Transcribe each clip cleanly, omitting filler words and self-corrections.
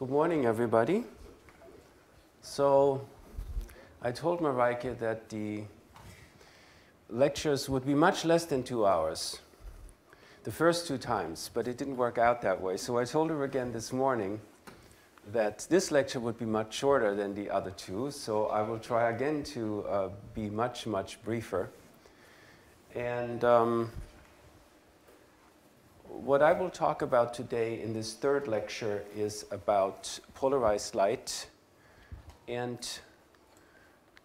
Good morning, everybody. So I told Mareike that the lectures would be much less than 2 hours the first 2 times, but it didn't work out that way. So I told her again this morning that this lecture would be much shorter than the other 2, so I will try again to be much, much briefer. And what I will talk about today in this 3rd lecture is about polarized light. And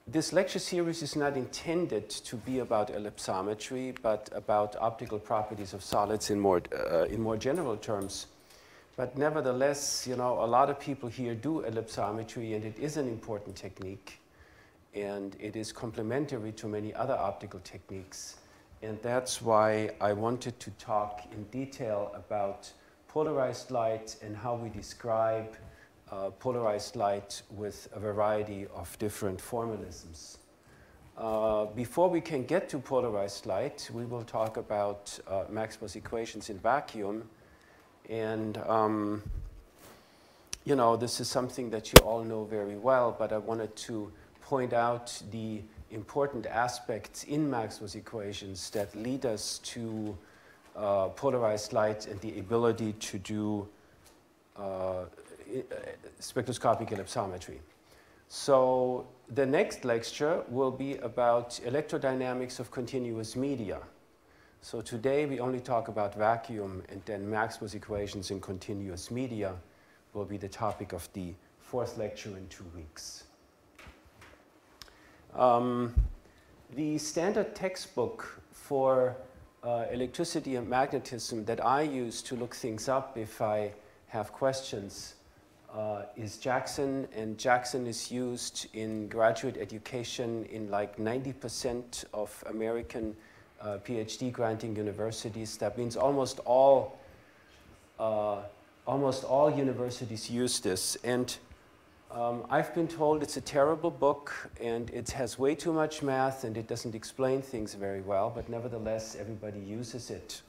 this lecture series is not intended to be about ellipsometry, but about optical properties of solids in more general terms. But nevertheless, you know, a lot of people here do ellipsometry, and it is an important technique. And it is complementary to many other optical techniques. And that's why I wanted to talk in detail about polarized light and how we describe polarized light with a variety of different formalisms. Before we can get to polarized light, we will talk about Maxwell's equations in vacuum. And, you know, this is something that you all know very well, but I wanted to point out the important aspects in Maxwell's equations that lead us to polarized light and the ability to do spectroscopic ellipsometry. So the next lecture will be about electrodynamics of continuous media. So today we only talk about vacuum, and then Maxwell's equations in continuous media will be the topic of the 4th lecture in 2 weeks. The standard textbook for electricity and magnetism that I use to look things up if I have questions is Jackson, and Jackson is used in graduate education in like 90% of American PhD granting universities. That means almost all universities use this. And I've been told it's a terrible book, and it has way too much math, and it doesn't explain things very well, but nevertheless, everybody uses it.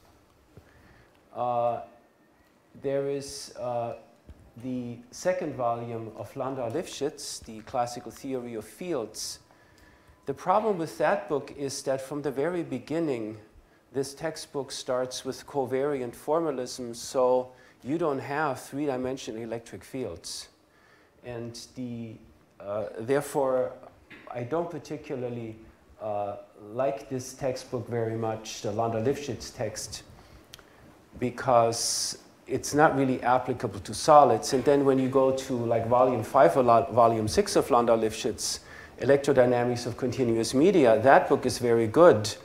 There is the 2nd volume of Landau-Lifshitz, The Classical Theory of Fields. The problem with that book is that from the very beginning, this textbook starts with covariant formalism, so you don't have 3-dimensional electric fields. And therefore, I don't particularly like this textbook very much, the Landau-Lifshitz text, because it's not really applicable to solids. And then when you go to like volume 5 or volume 6 of Landau-Lifshitz, Electrodynamics of Continuous Media, that book is very good.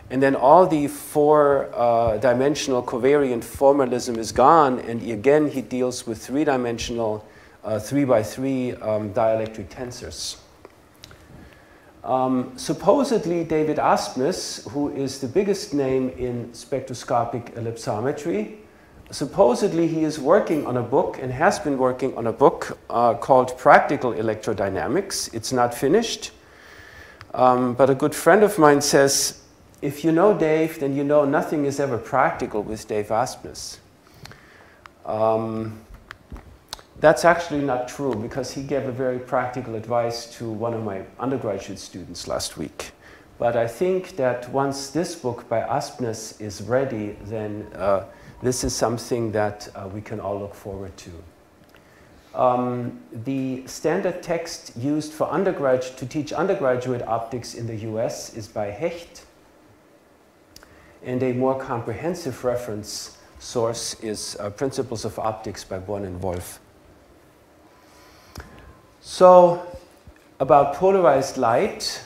And then all the 4-dimensional covariant formalism is gone, and again he deals with 3-dimensional 3x3 dielectric tensors. Supposedly, David Asmus, who is the biggest name in spectroscopic ellipsometry, supposedly he is working on a book and has been working on a book called Practical Electrodynamics. It's not finished, but a good friend of mine says, if you know Dave, then you know nothing is ever practical with Dave Asmus. That's actually not true, because he gave a very practical advice to one of my undergraduate students last week. But I think that once this book by Asmus is ready, then this is something that we can all look forward to. The standard text used for to teach undergraduate optics in the US is by Hecht. And a more comprehensive reference source is Principles of Optics by Born and Wolf. So, about polarized light,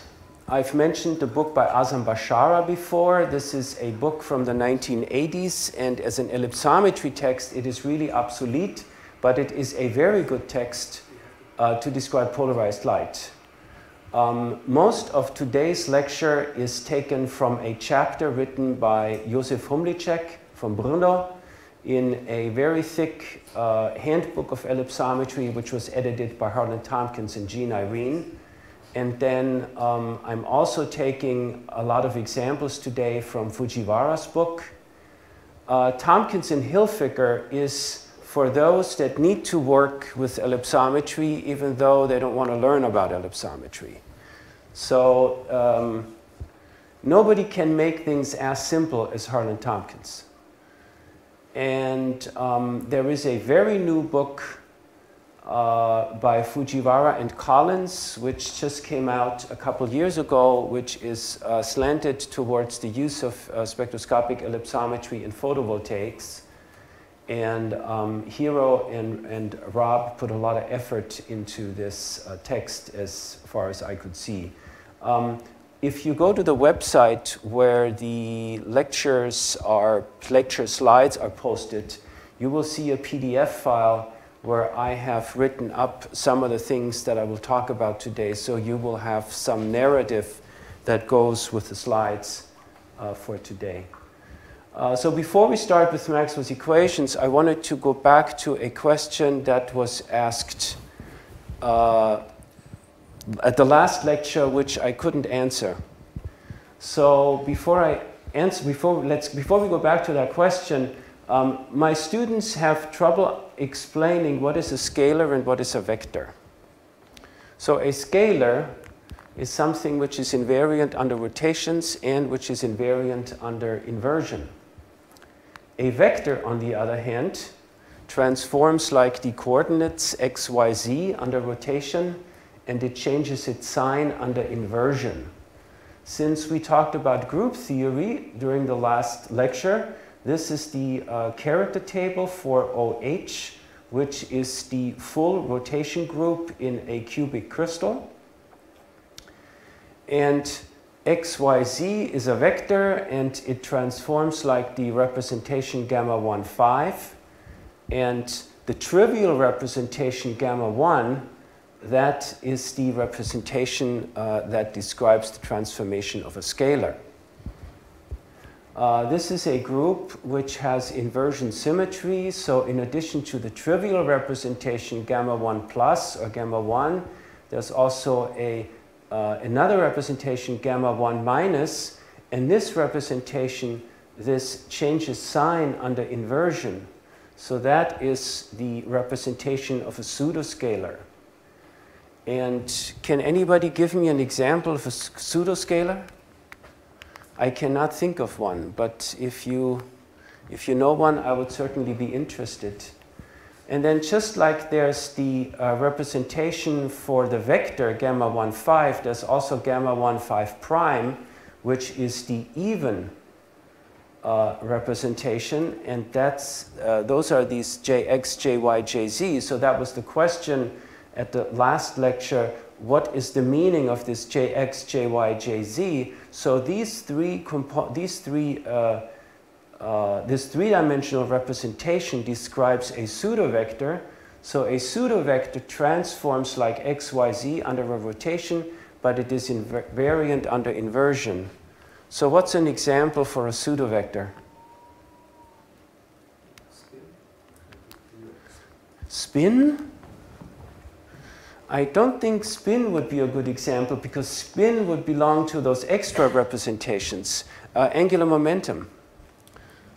I've mentioned the book by Azam Bashara before. This is a book from the 1980s, and as an ellipsometry text, it is really obsolete, but it is a very good text to describe polarized light. Most of today's lecture is taken from a chapter written by Josef Humlicek from Brno in a very thick handbook of ellipsometry, which was edited by Harlan Tompkins and Jean Irene. And then I'm also taking a lot of examples today from Fujiwara's book. Tompkins and Hilfiger is for those that need to work with ellipsometry even though they don't want to learn about ellipsometry. So nobody can make things as simple as Harlan Tompkins. And there is a very new book by Fujiwara and Collins, which just came out a couple years ago, which is slanted towards the use of spectroscopic ellipsometry in photovoltaics. And Hiro and Rob put a lot of effort into this text as far as I could see. If you go to the website where the lecture slides are posted, you will see a PDF file where I have written up some of the things that I will talk about today. So you will have some narrative that goes with the slides for today. So before we start with Maxwell's equations, I wanted to go back to a question that was asked at the last lecture, which I couldn't answer. So before we go back to that question, my students have trouble explaining what is a scalar and what is a vector. So a scalar is something which is invariant under rotations and which is invariant under inversion. A vector, on the other hand, transforms like the coordinates x, y, z under rotation, and it changes its sign under inversion. Since we talked about group theory during the last lecture, this is the character table for OH, which is the full rotation group in a cubic crystal. And XYZ is a vector, and it transforms like the representation gamma 1, 5. And the trivial representation gamma 1, that is the representation that describes the transformation of a scalar. This is a group which has inversion symmetry. So in addition to the trivial representation gamma 1 plus or gamma 1, there's also another representation gamma 1 minus. And this representation, this changes sign under inversion. So that is the representation of a pseudoscalar. And can anybody give me an example of a pseudoscalar? I cannot think of one, but if you know one, I would certainly be interested. And then just like there's the representation for the vector gamma 1, 5, there's also gamma 1, 5 prime, which is the even representation, and that's those are these jx, jy, jz. So that was the question at the last lecture. What is the meaning of this jx, jy, jz? So this three-dimensional representation describes a pseudovector. So a pseudovector transforms like x, y, z under a rotation, but it is invariant under inversion. So what's an example for a pseudovector? Spin? I don't think spin would be a good example, because spin would belong to those extra representations. Angular momentum.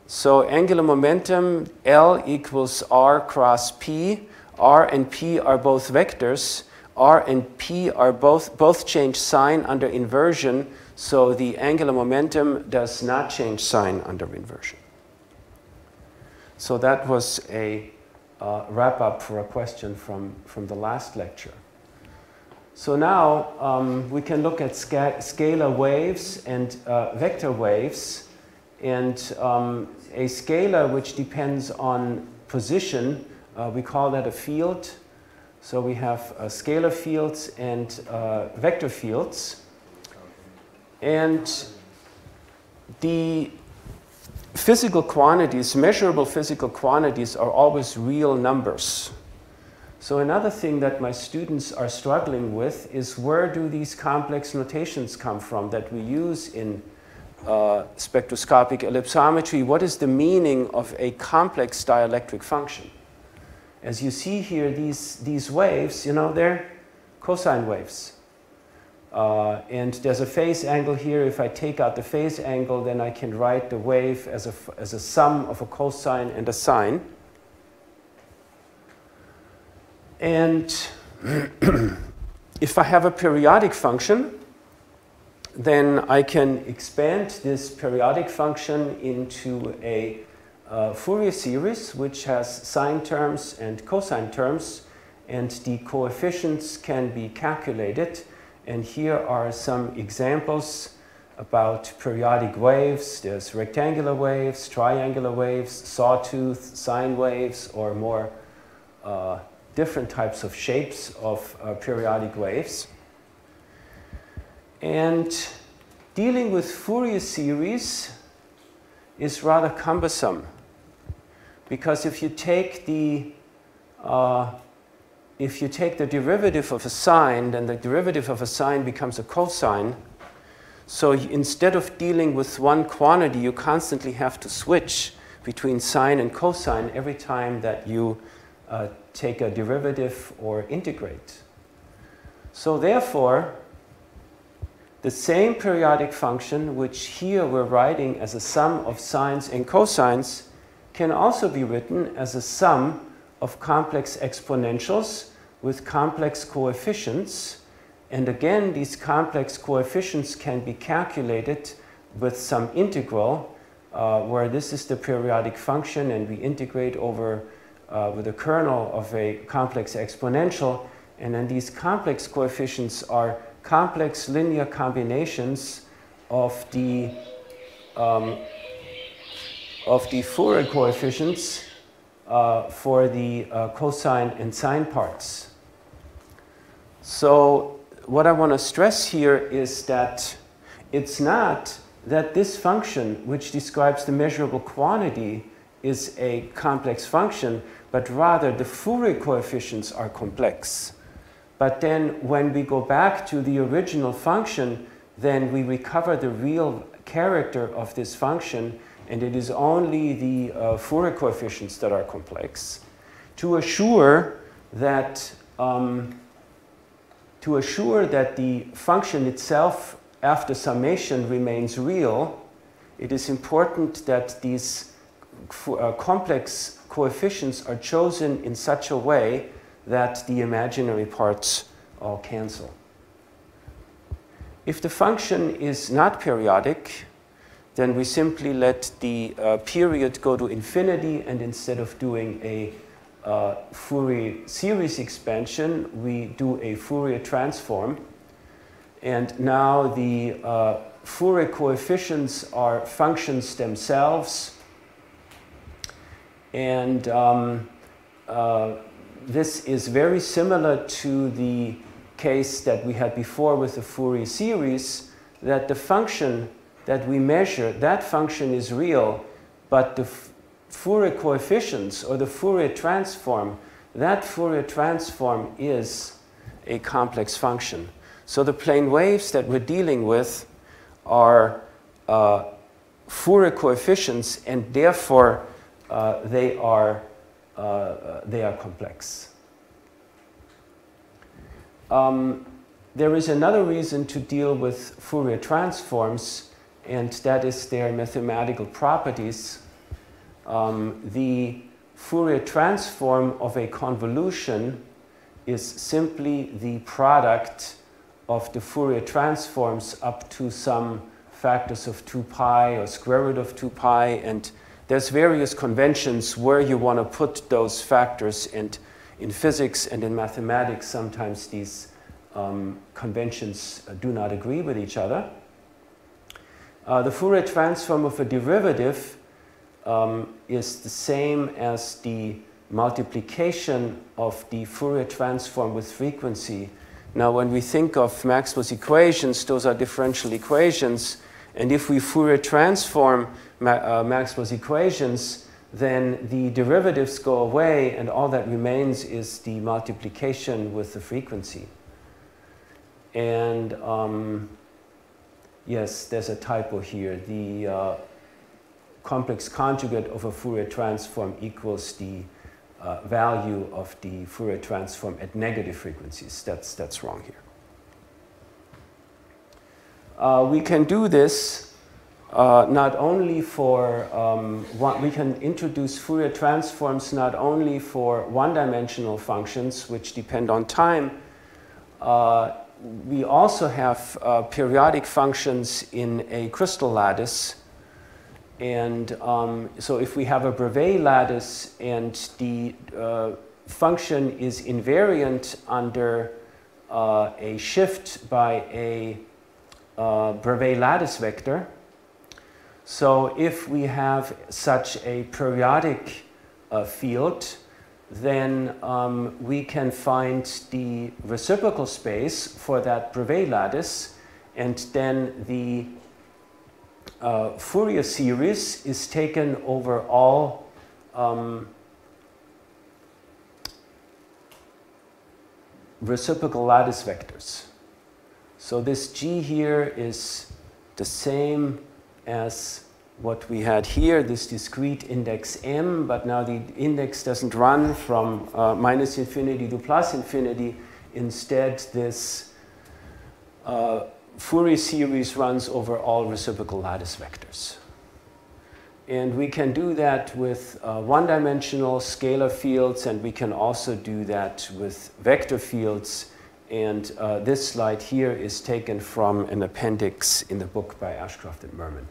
So angular momentum, L equals R cross P. R and P are both vectors. R and P are both change sign under inversion. So the angular momentum does not change sign under inversion. So that was a wrap-up for a question from the last lecture. So now we can look at scalar waves and vector waves. And a scalar which depends on position, we call that a field. So we have scalar fields and vector fields. And the physical quantities, measurable physical quantities, are always real numbers. So another thing that my students are struggling with is, where do these complex notations come from that we use in spectroscopic ellipsometry? What is the meaning of a complex dielectric function? As you see here, these waves, you know, they're cosine waves. And there's a phase angle here. If I take out the phase angle, then I can write the wave as a sum of a cosine and a sine. And if I have a periodic function, then I can expand this periodic function into a Fourier series which has sine terms and cosine terms, and the coefficients can be calculated. And here are some examples about periodic waves. There's rectangular waves, triangular waves, sawtooth, sine waves, or more different types of shapes of periodic waves. And dealing with Fourier series is rather cumbersome, because if you take the derivative of a sine, then the derivative of a sine becomes a cosine. So instead of dealing with one quantity, you constantly have to switch between sine and cosine every time that you take a derivative or integrate. So therefore, the same periodic function, which here we're writing as a sum of sines and cosines, can also be written as a sum of complex exponentials with complex coefficients. And again, these complex coefficients can be calculated with some integral, where this is the periodic function, and we integrate over with the kernel of a complex exponential. And then these complex coefficients are complex linear combinations of the Fourier coefficients for the cosine and sine parts. So what I want to stress here is that it's not that this function, which describes the measurable quantity, is a complex function, but rather the Fourier coefficients are complex. But then when we go back to the original function, then we recover the real character of this function, and it is only the Fourier coefficients that are complex. To assure that the function itself after summation remains real, it is important that these complex coefficients are chosen in such a way that the imaginary parts all cancel. If the function is not periodic, then we simply let the period go to infinity, and instead of doing a Fourier series expansion, we do a Fourier transform. And now the Fourier coefficients are functions themselves. And this is very similar to the case that we had before with the Fourier series, that the function that we measure, that function is real, but the Fourier coefficients, or the Fourier transform, that Fourier transform is a complex function. So the plane waves that we're dealing with are Fourier coefficients, and therefore they are complex. There is another reason to deal with Fourier transforms, and that is their mathematical properties. The Fourier transform of a convolution is simply the product of the Fourier transforms up to some factors of 2 pi or square root of 2 pi, and there's various conventions where you want to put those factors, and in physics and in mathematics sometimes these conventions do not agree with each other. The Fourier transform of a derivative is the same as the multiplication of the Fourier transform with frequency. Now when we think of Maxwell's equations, those are differential equations, and if we Fourier transform Maxwell's equations, then the derivatives go away, and all that remains is the multiplication with the frequency. And yes, there's a typo here. The complex conjugate of a Fourier transform equals the value of the Fourier transform at negative frequencies. That's wrong here. We can do this not only for we can introduce Fourier transforms not only for one-dimensional functions which depend on time. We also have periodic functions in a crystal lattice. And so if we have a Bravais lattice and the function is invariant under a shift by a Bravais lattice vector, so if we have such a periodic field, then we can find the reciprocal space for that Bravais lattice, and then the Fourier series is taken over all reciprocal lattice vectors. So this G here is the same as what we had here, this discrete index M, but now the index doesn't run from minus infinity to plus infinity. Instead, this Fourier series runs over all reciprocal lattice vectors. And we can do that with one-dimensional scalar fields, and we can also do that with vector fields. And this slide here is taken from an appendix in the book by Ashcroft and Merman.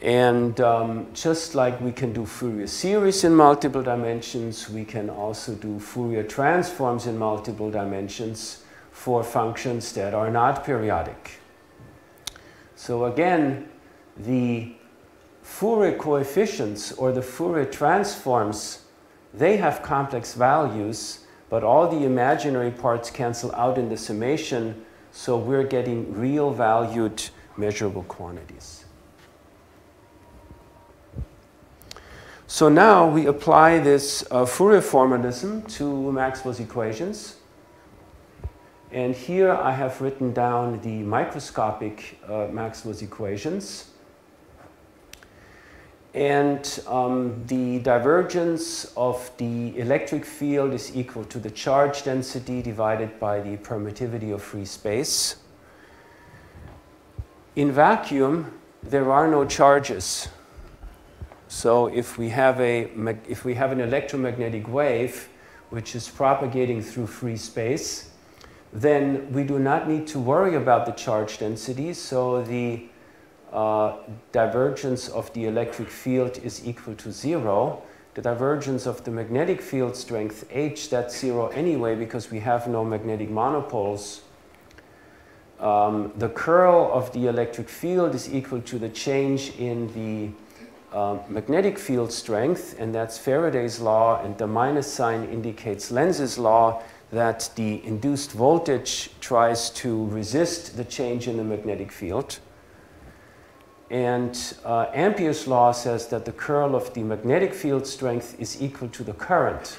And just like we can do Fourier series in multiple dimensions, we can also do Fourier transforms in multiple dimensions for functions that are not periodic. So again, the Fourier coefficients or the Fourier transforms, they have complex values, but all the imaginary parts cancel out in the summation, so we're getting real valued measurable quantities. So now we apply this Fourier formalism to Maxwell's equations. And here I have written down the microscopic Maxwell's equations. And the divergence of the electric field is equal to the charge density divided by the permittivity of free space. In vacuum, there are no charges. So if we have an electromagnetic wave which is propagating through free space, then we do not need to worry about the charge density. So the divergence of the electric field is equal to 0. The divergence of the magnetic field strength H, that's 0 anyway because we have no magnetic monopoles. The curl of the electric field is equal to the change in the magnetic field strength, and that's Faraday's law, and the minus sign indicates Lenz's law, that the induced voltage tries to resist the change in the magnetic field. And Ampere's law says that the curl of the magnetic field strength is equal to the current.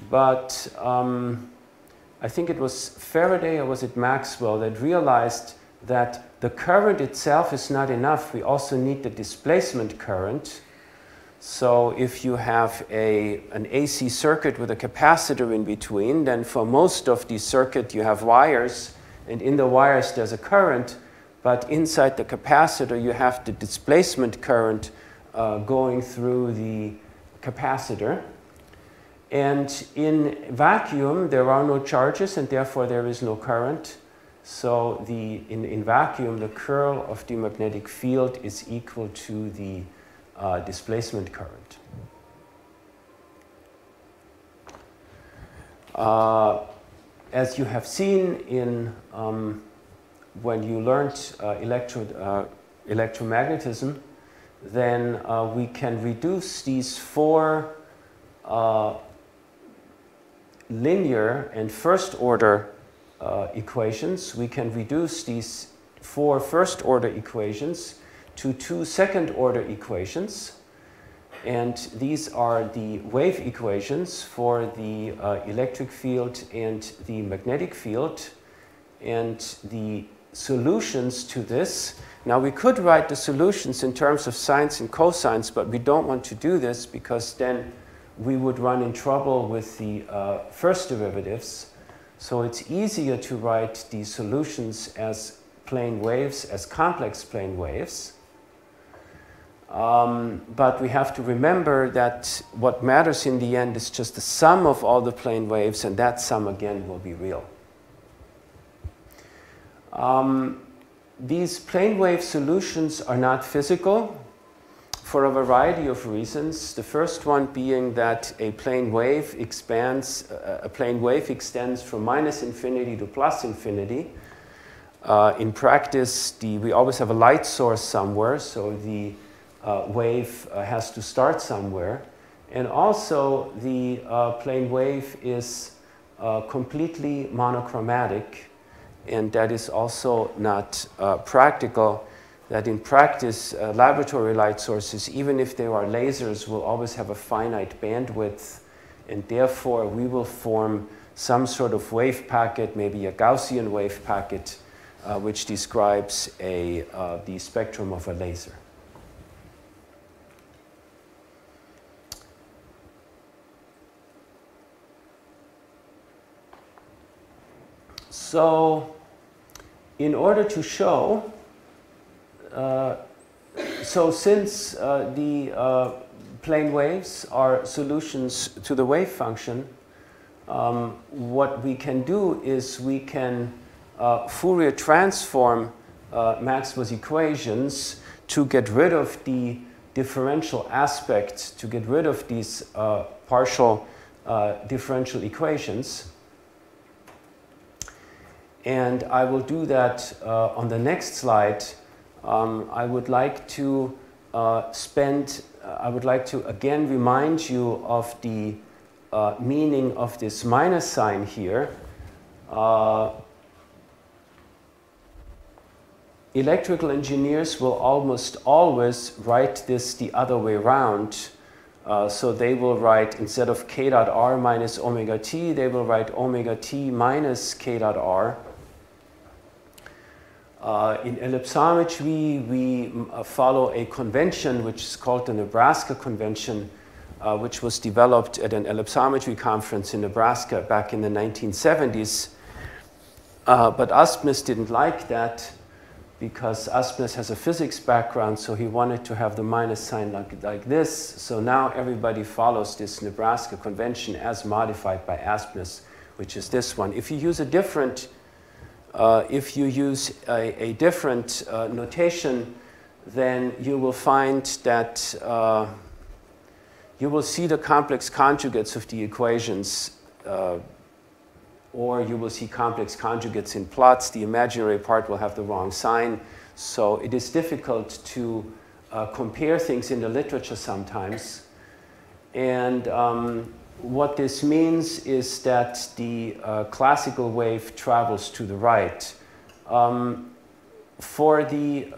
But I think it was Faraday or was it Maxwell that realized that the current itself is not enough. We also need the displacement current. So if you have an AC circuit with a capacitor in between, then for most of the circuit you have wires, and in the wires there's a current, but inside the capacitor you have the displacement current going through the capacitor. And in vacuum there are no charges and therefore there is no current. So in vacuum, the curl of the magnetic field is equal to the displacement current. As you have seen in when you learned electromagnetism, then we can reduce these four linear and first order equations. We can reduce these four first order equations to two second order equations. And these are the wave equations for the electric field and the magnetic field. And the solutions to this, now we could write the solutions in terms of sines and cosines, but we don't want to do this because then we would run in trouble with the first derivatives. So it's easier to write the solutions as plane waves as complex plane waves. But we have to remember that what matters in the end is just the sum of all the plane waves, and that sum again will be real. These plane wave solutions are not physical for a variety of reasons. The first one being that a plane wave extends from minus infinity to plus infinity. In practice, we always have a light source somewhere, so the wave has to start somewhere. And also, the plane wave is completely monochromatic, and that is also not practical. That in practice, laboratory light sources, even if they are lasers, will always have a finite bandwidth, and therefore we will form some sort of wave packet, maybe a Gaussian wave packet, which describes the spectrum of a laser. So, in order to show, since the plane waves are solutions to the wave function, what we can do is we can Fourier transform Maxwell's equations to get rid of the differential aspect, to get rid of these partial differential equations. And I will do that on the next slide. I would like to again remind you of the meaning of this minus sign here. Electrical engineers will almost always write this the other way around. So they will write, instead of k dot r minus omega t, they will write omega t minus k dot r. In ellipsometry, we follow a convention which is called the Nebraska Convention, which was developed at an ellipsometry conference in Nebraska back in the 1970s. But Asbjørn didn't like that because Asbjørn has a physics background, so he wanted to have the minus sign like this. So now everybody follows this Nebraska Convention as modified by Asbjørn, which is this one. If you use a different notation, then you will find that you will see the complex conjugates of the equations, or you will see complex conjugates in plots. The imaginary part will have the wrong sign. So it is difficult to compare things in the literature sometimes. And what this means is that the classical wave travels to the right. For the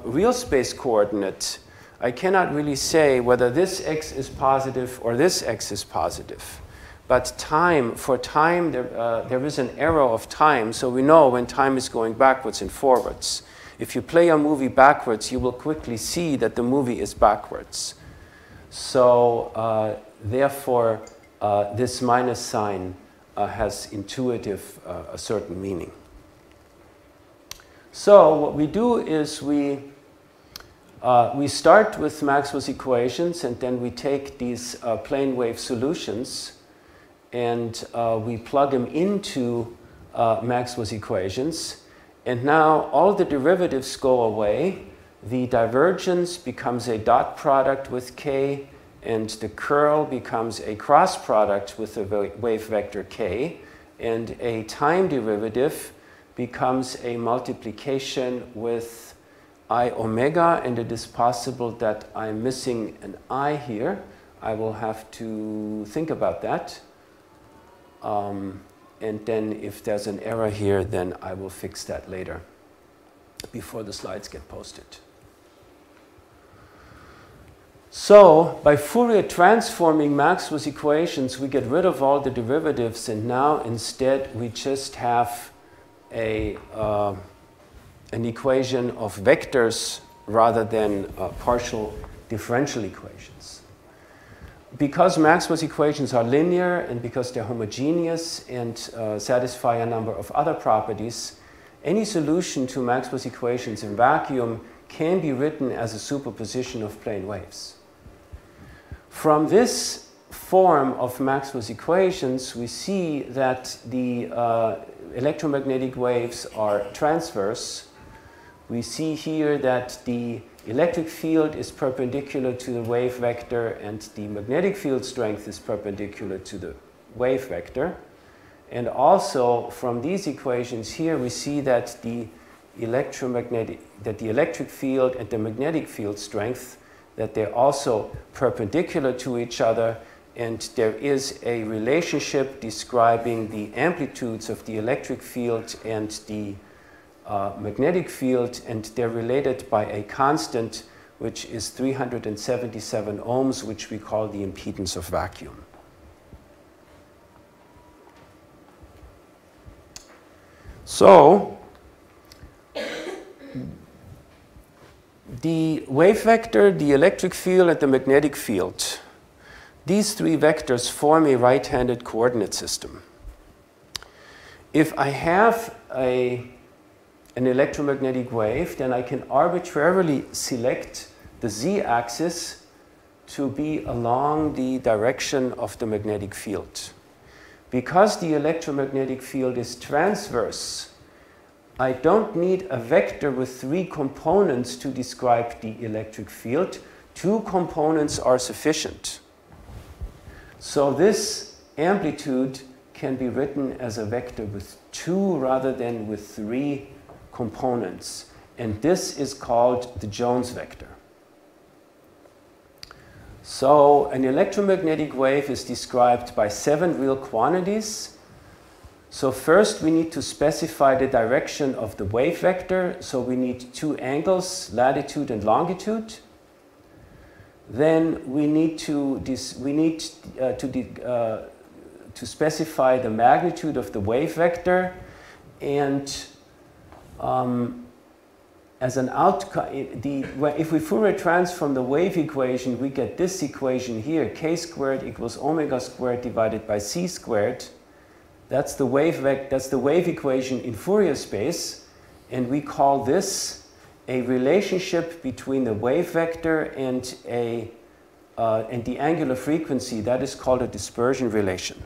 real space coordinate, I cannot really say whether this x is positive or this x is positive. But for time, there is an arrow of time, so we know when time is going backwards and forwards. If you play a movie backwards, you will quickly see that the movie is backwards. So therefore, this minus sign has intuitive a certain meaning. So what we do is we start with Maxwell's equations, and then we take these plane wave solutions and we plug them into Maxwell's equations. And now all the derivatives go away. The divergence becomes a dot product with k, and the curl becomes a cross product with the wave vector k, and a time derivative becomes a multiplication with I omega, and it is possible that I'm missing an I here. I will have to think about that. And then if there's an error here, then I will fix that later before the slides get posted. So by Fourier transforming Maxwell's equations, we get rid of all the derivatives, and now instead we just have an equation of vectors rather than partial differential equations. Because Maxwell's equations are linear and because they're homogeneous and satisfy a number of other properties, any solution to Maxwell's equations in vacuum can be written as a superposition of plane waves. From this form of Maxwell's equations, we see that the electromagnetic waves are transverse. We see here that the electric field is perpendicular to the wave vector and the magnetic field strength is perpendicular to the wave vector. And also from these equations here we see that the electric field and the magnetic field strength, that they're also perpendicular to each other, and there is a relationship describing the amplitudes of the electric field and the magnetic field, and they're related by a constant which is 377 ohms, which we call the impedance of vacuum. So the wave vector, the electric field, and the magnetic field, these three vectors form a right-handed coordinate system. If I have an electromagnetic wave, then I can arbitrarily select the z-axis to be along the direction of the magnetic field. Because the electromagnetic field is transverse, I don't need a vector with three components to describe the electric field. Two components are sufficient. So this amplitude can be written as a vector with two rather than with three components. And this is called the Jones vector. So an electromagnetic wave is described by 7 real quantities. So first we need to specify the direction of the wave vector. So we need two angles, latitude and longitude. Then we need to specify the magnitude of the wave vector, and as an outcome, if we Fourier transform the wave equation, we get this equation here: k squared equals omega squared divided by c squared. That's the wave equation in Fourier space, and we call this a relationship between the wave vector and the angular frequency. That is called a dispersion relation.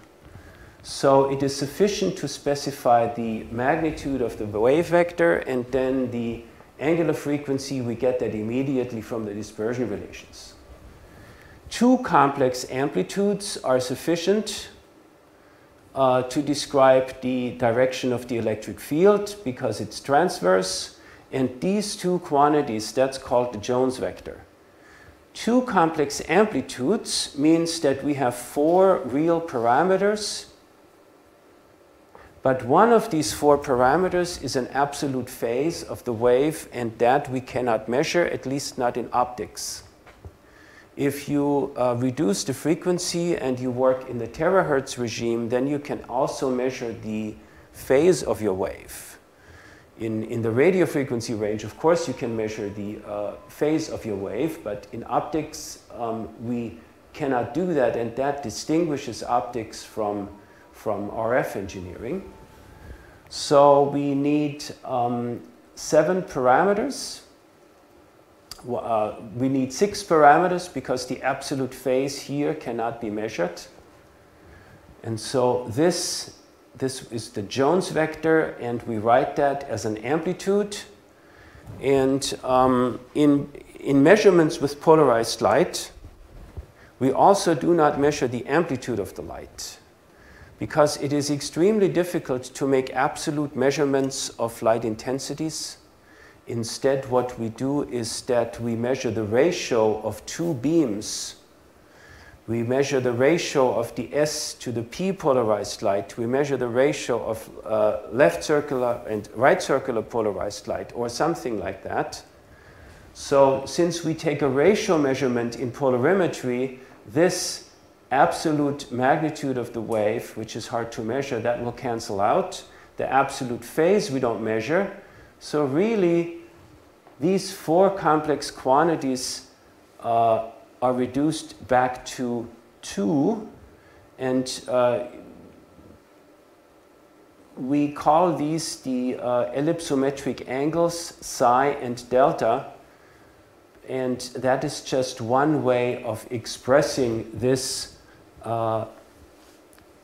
So it is sufficient to specify the magnitude of the wave vector and then the angular frequency. We get that immediately from the dispersion relations. Two complex amplitudes are sufficient to describe the direction of the electric field because it's transverse. And these two quantities, that's called the Jones vector. Two complex amplitudes means that we have 4 real parameters, but one of these 4 parameters is an absolute phase of the wave, and that we cannot measure, at least not in optics. If you reduce the frequency and you work in the terahertz regime, then you can also measure the phase of your wave. In the radio frequency range, of course, you can measure the phase of your wave, but in optics, we cannot do that, and that distinguishes optics from RF engineering. So we need 7 parameters. We need 6 parameters because the absolute phase here cannot be measured. And so this is the Jones vector, and we write that as an amplitude. And in measurements with polarized light, we also do not measure the amplitude of the light, because it is extremely difficult to make absolute measurements of light intensities. Instead, what we do is that we measure the ratio of 2 beams. We measure the ratio of the S to the P polarized light. We measure the ratio of left circular and right circular polarized light, or something like that. So since we take a ratio measurement in polarimetry, this absolute magnitude of the wave, which is hard to measure, that will cancel out. The absolute phase we don't measure. So really, these 4 complex quantities are reduced back to 2, and we call these the ellipsometric angles psi and delta, and that is just one way of expressing this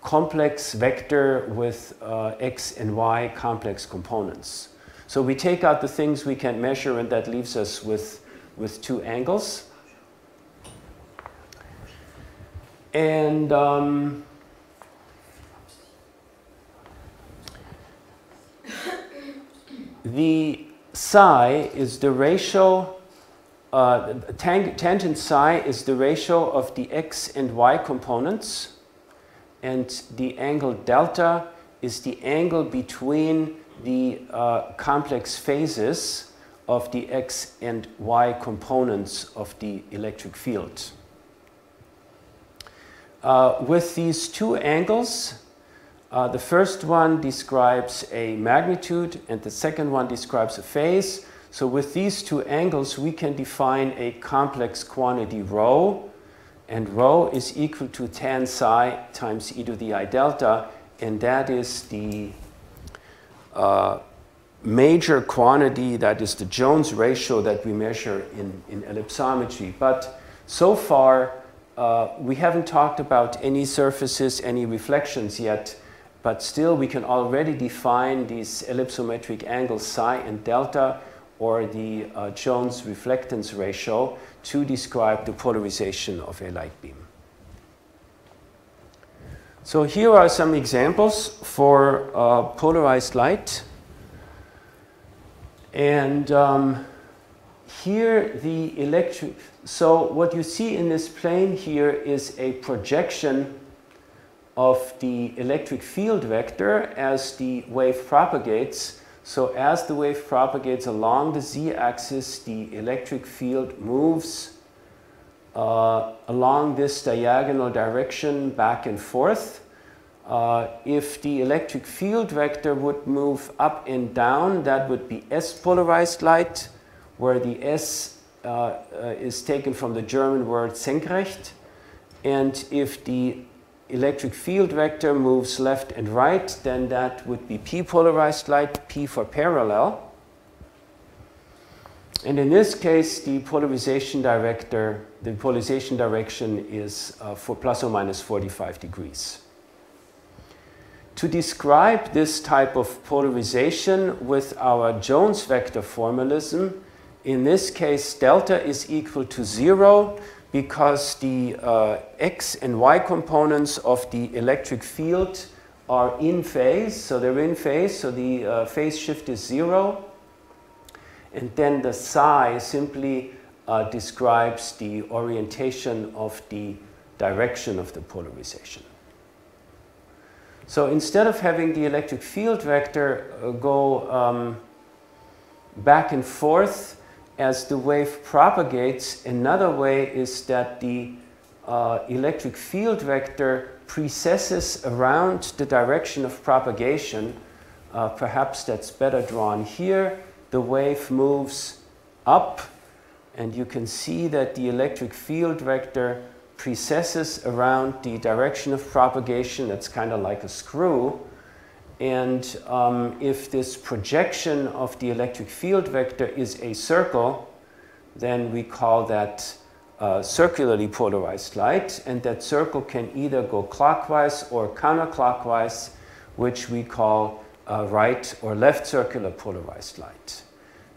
complex vector with x and y complex components. So we take out the things we can measure, and that leaves us with two angles. And the psi is the ratio, tangent psi is the ratio of the x and y components, and the angle delta is the angle between the complex phases of the x and y components of the electric field. With these two angles, the first one describes a magnitude and the second one describes a phase. So with these two angles, we can define a complex quantity rho, and rho is equal to tan psi times e to the I delta, and that is the major quantity, that is the Jones ratio that we measure in ellipsometry. But so far, we haven't talked about any surfaces, any reflections yet, but still we can already define these ellipsometric angles psi and delta, or the Jones reflectance ratio, to describe the polarization of a light beam. So here are some examples for polarized light. And here the electric, so what you see in this plane here is a projection of the electric field vector as the wave propagates. So as the wave propagates along the z-axis, the electric field moves along this diagonal direction back and forth. If the electric field vector would move up and down, that would be S-polarized light, where the S is taken from the German word senkrecht. And if the electric field vector moves left and right, then that would be P-polarized light, P for parallel. And in this case, the polarization direction is for plus or minus 45 degrees. To describe this type of polarization with our Jones vector formalism, in this case, delta is equal to 0, because the x and y components of the electric field are in phase. So they're in phase, so the phase shift is 0. And then the psi simply describes the orientation of the direction of the polarization. So instead of having the electric field vector go back and forth as the wave propagates, another way is that the electric field vector precesses around the direction of propagation. Perhaps that's better drawn here. The wave moves up, and you can see that the electric field vector precesses around the direction of propagation. That's kind of like a screw. And if this projection of the electric field vector is a circle, then we call that circularly polarized light. And that circle can either go clockwise or counterclockwise, which we call right or left circular polarized light.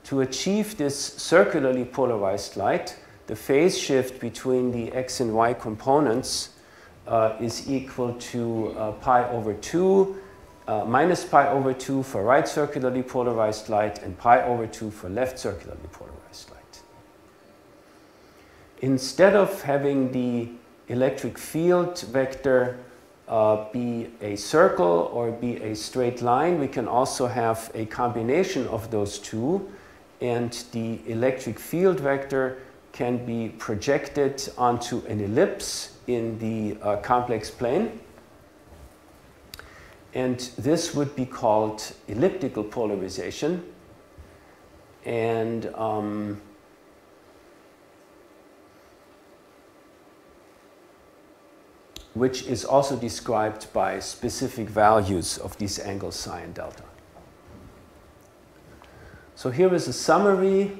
To achieve this circularly polarized light, the phase shift between the x and y components is equal to pi over 2, minus pi over 2 for right circularly polarized light, and pi over 2 for left circularly polarized light. Instead of having the electric field vector be a circle or be a straight line, we can also have a combination of those two, and the electric field vector can be projected onto an ellipse in the complex plane. And this would be called elliptical polarization. And which is also described by specific values of these angles psi and delta. So here is a summary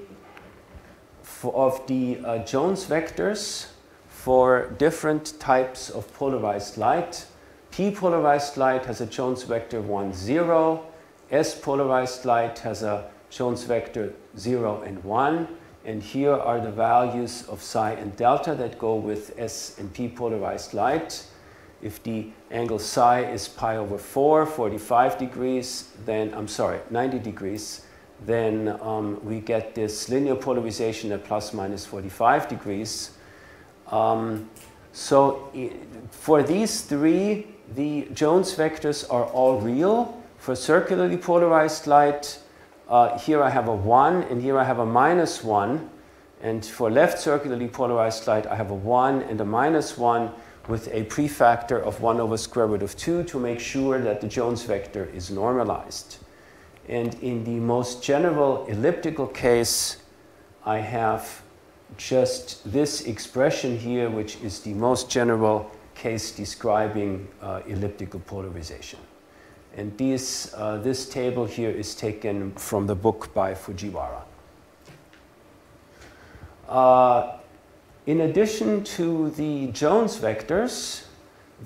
of the Jones vectors for different types of polarized light. P polarized light has a Jones vector 1, 0. S polarized light has a Jones vector 0 and 1. And here are the values of psi and delta that go with S and P polarized light. If the angle psi is pi over 4, 45 degrees, then, 90 degrees, then we get this linear polarization at plus minus 45 degrees. So for these three, the Jones vectors are all real. For circularly polarized light, here I have a 1 and here I have a minus 1. And for left circularly polarized light, I have a 1 and a minus 1 with a prefactor of 1 over square root of 2 to make sure that the Jones vector is normalized. And in the most general elliptical case, I have just this expression here, which is the most general case describing elliptical polarization. And this table here is taken from the book by Fujiwara. In addition to the Jones vectors,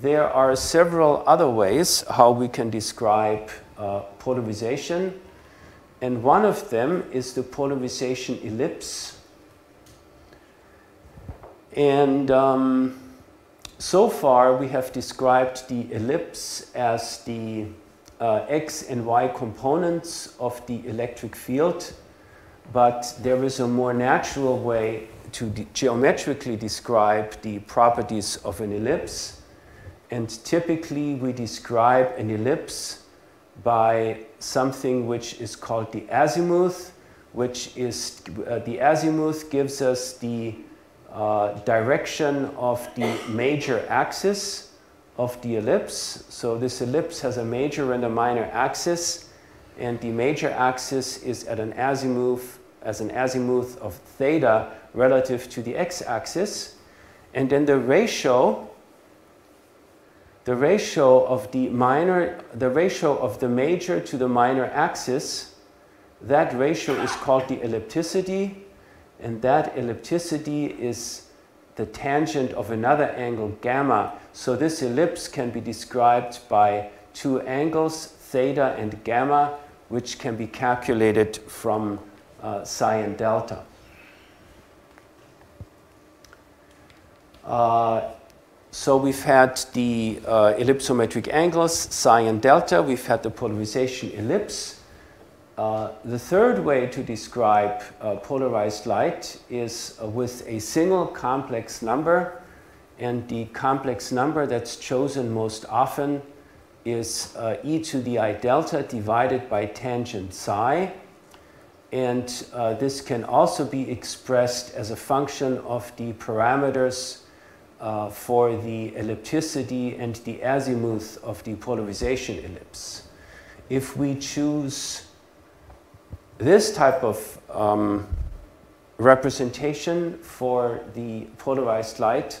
there are several other ways how we can describe polarization. And one of them is the polarization ellipse. And so far, we have described the ellipse as the x and y components of the electric field. But there is a more natural way to geometrically describe the properties of an ellipse. And typically, we describe an ellipse by something which is called the azimuth, which is the azimuth gives us the direction of the major axis of the ellipse. So this ellipse has a major and a minor axis, and the major axis is at an azimuth of theta relative to the x-axis, and then the ratio of the major to the minor axis, that ratio is called the ellipticity, and that ellipticity is the tangent of another angle gamma. So this ellipse can be described by two angles, theta and gamma, which can be calculated from psi and delta. So we've had the ellipsometric angles, psi and delta. We've had the polarization ellipse. The third way to describe polarized light is with a single complex number. And the complex number that's chosen most often is e to the I delta divided by tangent psi. And this can also be expressed as a function of the parameters for the ellipticity and the azimuth of the polarization ellipse. If we choose this type of representation for the polarized light,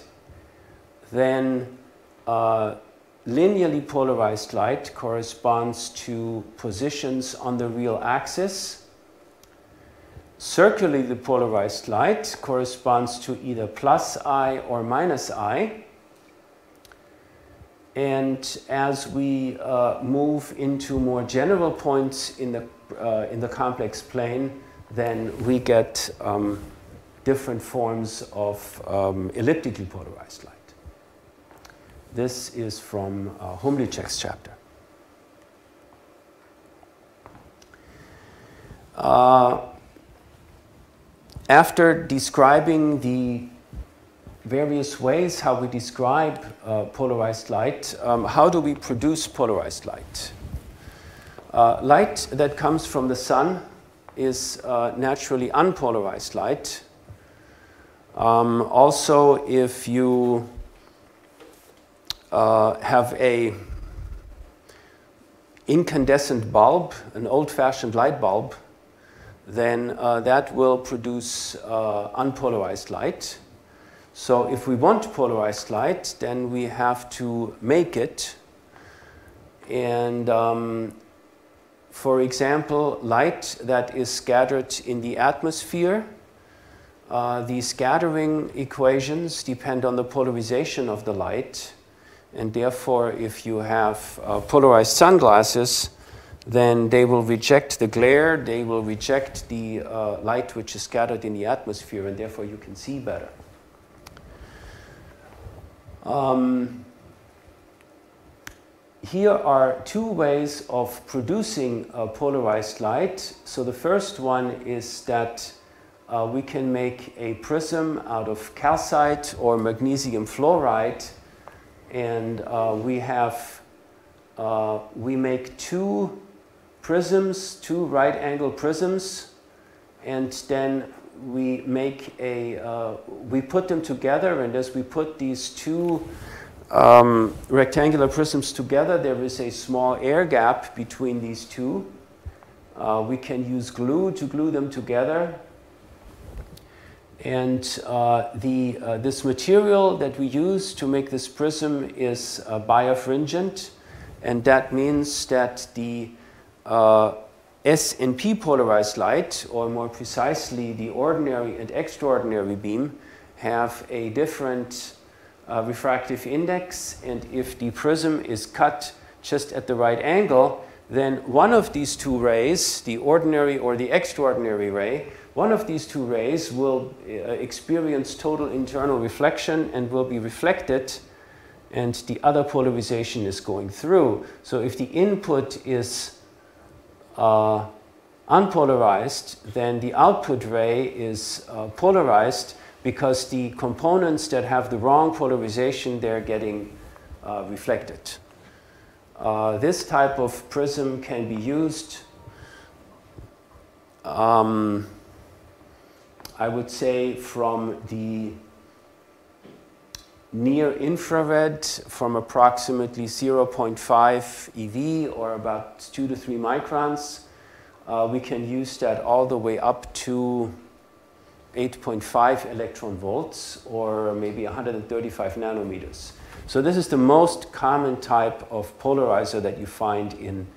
then linearly polarized light corresponds to positions on the real axis. Circularly polarized light corresponds to either plus I or minus I. And as we move into more general points in the complex plane, then we get different forms of elliptically polarized light. This is from Humlichek's chapter. After describing the various ways how we describe polarized light, how do we produce polarized light? Light that comes from the sun is naturally unpolarized light. Also, if you have an incandescent bulb, an old-fashioned light bulb, then that will produce unpolarized light. So if we want polarized light, then we have to make it. And for example, light that is scattered in the atmosphere, the scattering equations depend on the polarization of the light. And therefore, if you have polarized sunglasses, then they will reject the glare, they will reject the light which is scattered in the atmosphere, and therefore you can see better. Here are two ways of producing polarized light. So the first one is that we can make a prism out of calcite or magnesium fluoride, and we make two prisms, two right-angle prisms, and then we make we put them together, and as we put these two rectangular prisms together, there is a small air gap between these two. We can use glue to glue them together. And this material that we use to make this prism is birefringent, and that means that the S and P polarized light, or more precisely the ordinary and extraordinary beam, have a different refractive index, and if the prism is cut just at the right angle, then one of these two rays, the ordinary or the extraordinary ray, one of these two rays will experience total internal reflection and will be reflected, and the other polarization is going through. So if the input is unpolarized, then the output ray is polarized, because the components that have the wrong polarization, they're getting reflected. This type of prism can be used, I would say, from the near infrared, from approximately 0.5 eV or about 2 to 3 microns. We can use that all the way up to 8.5 electron volts, or maybe 135 nanometers. So this is the most common type of polarizer that you find in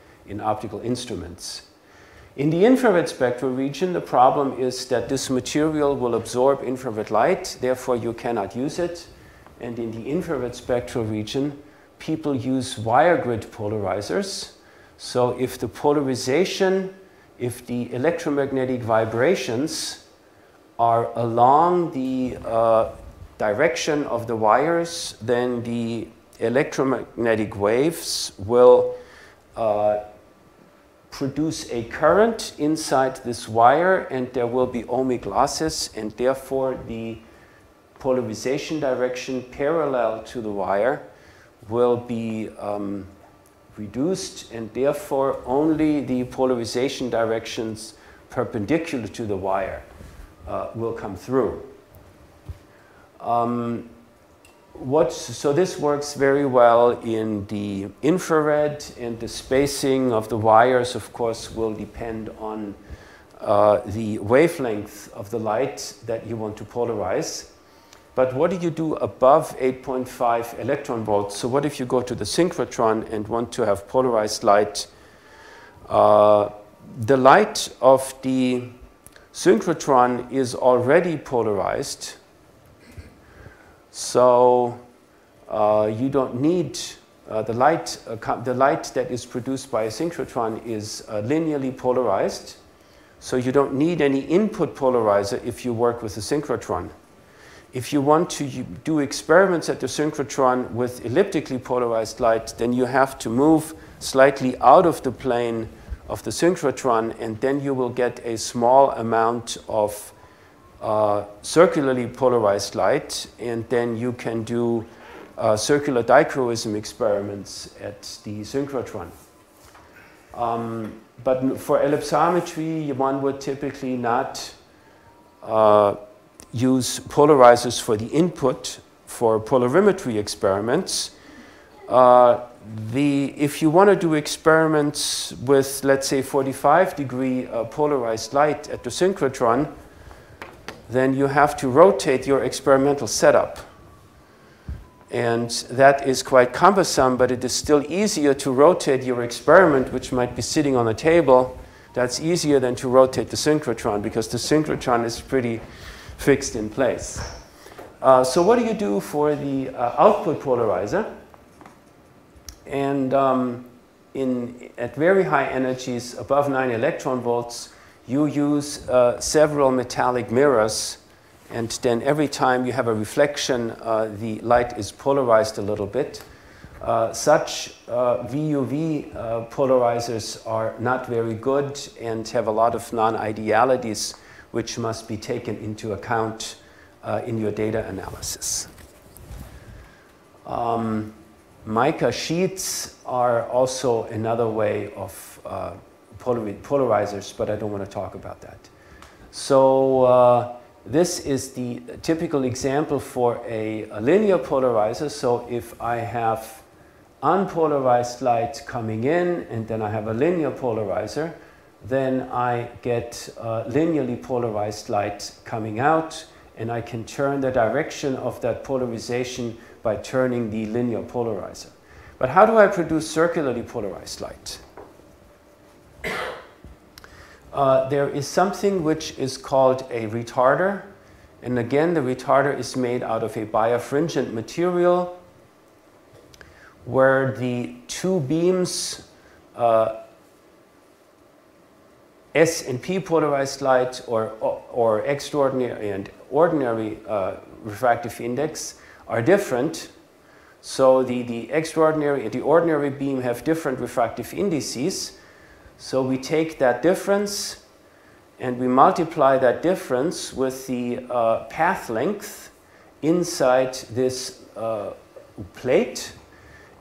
optical instruments. In the infrared spectral region, the problem is that this material will absorb infrared light, therefore you cannot use it. And in the infrared spectral region, people use wire grid polarizers. So if the polarization, if the electromagnetic vibrations are along the direction of the wires, then the electromagnetic waves will produce a current inside this wire, and there will be ohmic losses, and therefore the polarization direction parallel to the wire will be reduced, and therefore only the polarization directions perpendicular to the wire will come through. So this works very well in the infrared, and the spacing of the wires, of course, will depend on the wavelength of the light that you want to polarize. But what do you do above 8.5 electron volts? So what if you go to the synchrotron and want to have polarized light? The light of the synchrotron is already polarized, so you don't need the light that is produced by a synchrotron is linearly polarized, so you don't need any input polarizer if you work with a synchrotron. If you want to do experiments at the synchrotron with elliptically polarized light, then you have to move slightly out of the plane of the synchrotron, and then you will get a small amount of circularly polarized light, and then you can do circular dichroism experiments at the synchrotron. But for ellipsometry, one would typically not use polarizers for the input for polarimetry experiments. If you want to do experiments with, let's say, 45-degree polarized light at the synchrotron, then you have to rotate your experimental setup. And that is quite cumbersome, but it is still easier to rotate your experiment, which might be sitting on a table. That's easier than to rotate the synchrotron, because the synchrotron is pretty fixed in place. So what do you do for the output polarizer? And at very high energies, above 9 electron volts, you use several metallic mirrors, and then every time you have a reflection, the light is polarized a little bit. Such VUV polarizers are not very good and have a lot of non-idealities which must be taken into account in your data analysis. Mica sheets are also another way of polarizers, but I don't want to talk about that. So this is the typical example for a linear polarizer. So if I have unpolarized light coming in and then I have a linear polarizer, then I get linearly polarized light coming out, and I can turn the direction of that polarization by turning the linear polarizer. But how do I produce circularly polarized light? There is something which is called a retarder. And again, the retarder is made out of a birefringent material where the two beams, S and P polarized light or extraordinary and ordinary refractive index are different. So the extraordinary and the ordinary beam have different refractive indices. So we take that difference and we multiply that difference with the path length inside this plate.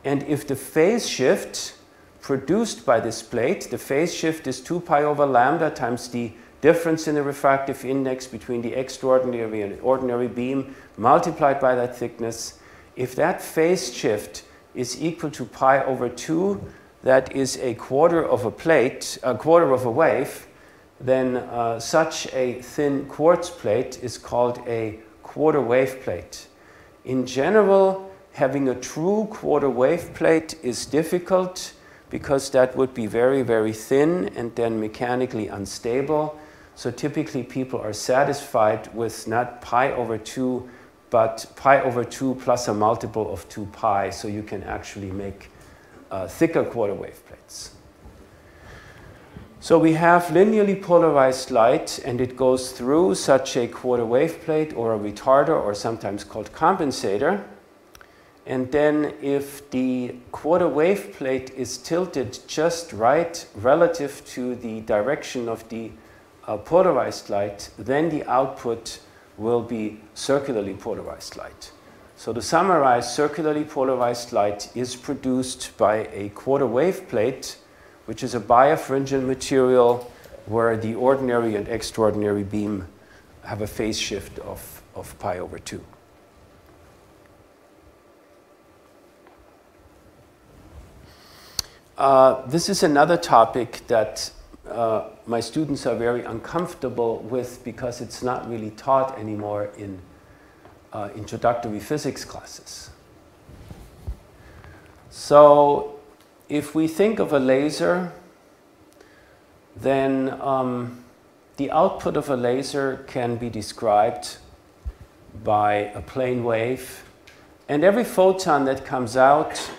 And if the phase shift produced by this plate, the phase shift is 2 pi over lambda times the difference in the refractive index between the extraordinary and ordinary beam multiplied by that thickness. If that phase shift is equal to pi over 2, that is a quarter of a plate, a quarter of a wave, then such a thin quartz plate is called a quarter wave plate. In general, having a true quarter wave plate is difficult because that would be very, very thin and then mechanically unstable. So typically people are satisfied with not pi over 2, but pi over 2 plus a multiple of 2 pi, so you can actually make thicker quarter wave plates. So we have linearly polarized light, and it goes through such a quarter wave plate or a retarder, or sometimes called compensator. And then if the quarter wave plate is tilted just right relative to the direction of the polarized light, then the output will be circularly polarized light. So to summarize, circularly polarized light is produced by a quarter wave plate, which is a birefringent material where the ordinary and extraordinary beam have a phase shift of pi over 2. This is another topic that my students are very uncomfortable with because it's not really taught anymore in introductory physics classes. So if we think of a laser, then the output of a laser can be described by a plane wave, and every photon that comes out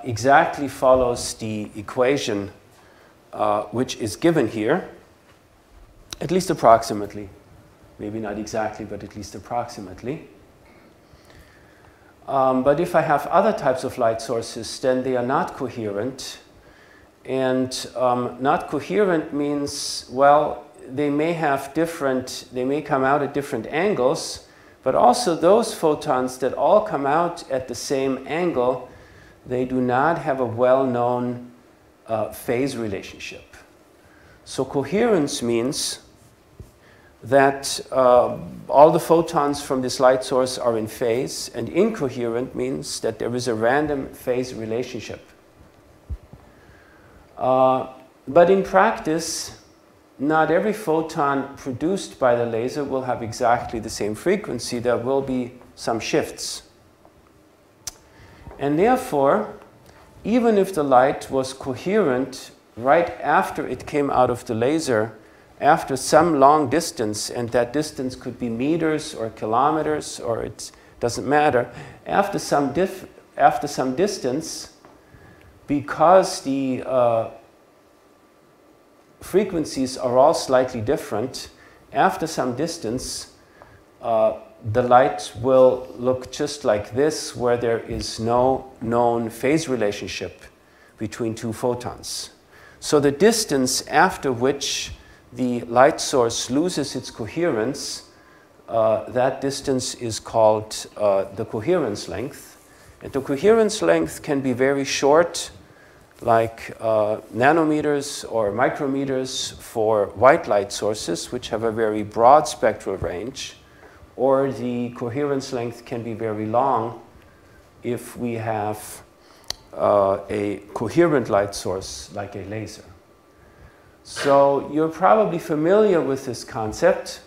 exactly follows the equation which is given here, at least approximately. Maybe not exactly, but at least approximately. But if I have other types of light sources, then they are not coherent. And not coherent means, well, they may come out at different angles, but also those photons that all come out at the same angle, they do not have a well-known phase relationship. So coherence means that all the photons from this light source are in phase, and incoherent means that there is a random phase relationship. But in practice, not every photon produced by the laser will have exactly the same frequency. There will be some shifts. And therefore, even if the light was coherent right after it came out of the laser, after some long distance, and that distance could be meters or kilometers, or it doesn't matter, after some distance, because the frequencies are all slightly different, after some distance, the light will look just like this, where there is no known phase relationship between two photons. So the distance after which the light source loses its coherence, that distance is called the coherence length. And the coherence length can be very short, like nanometers or micrometers for white light sources, which have a very broad spectral range, or the coherence length can be very long if we have a coherent light source like a laser. So you're probably familiar with this concept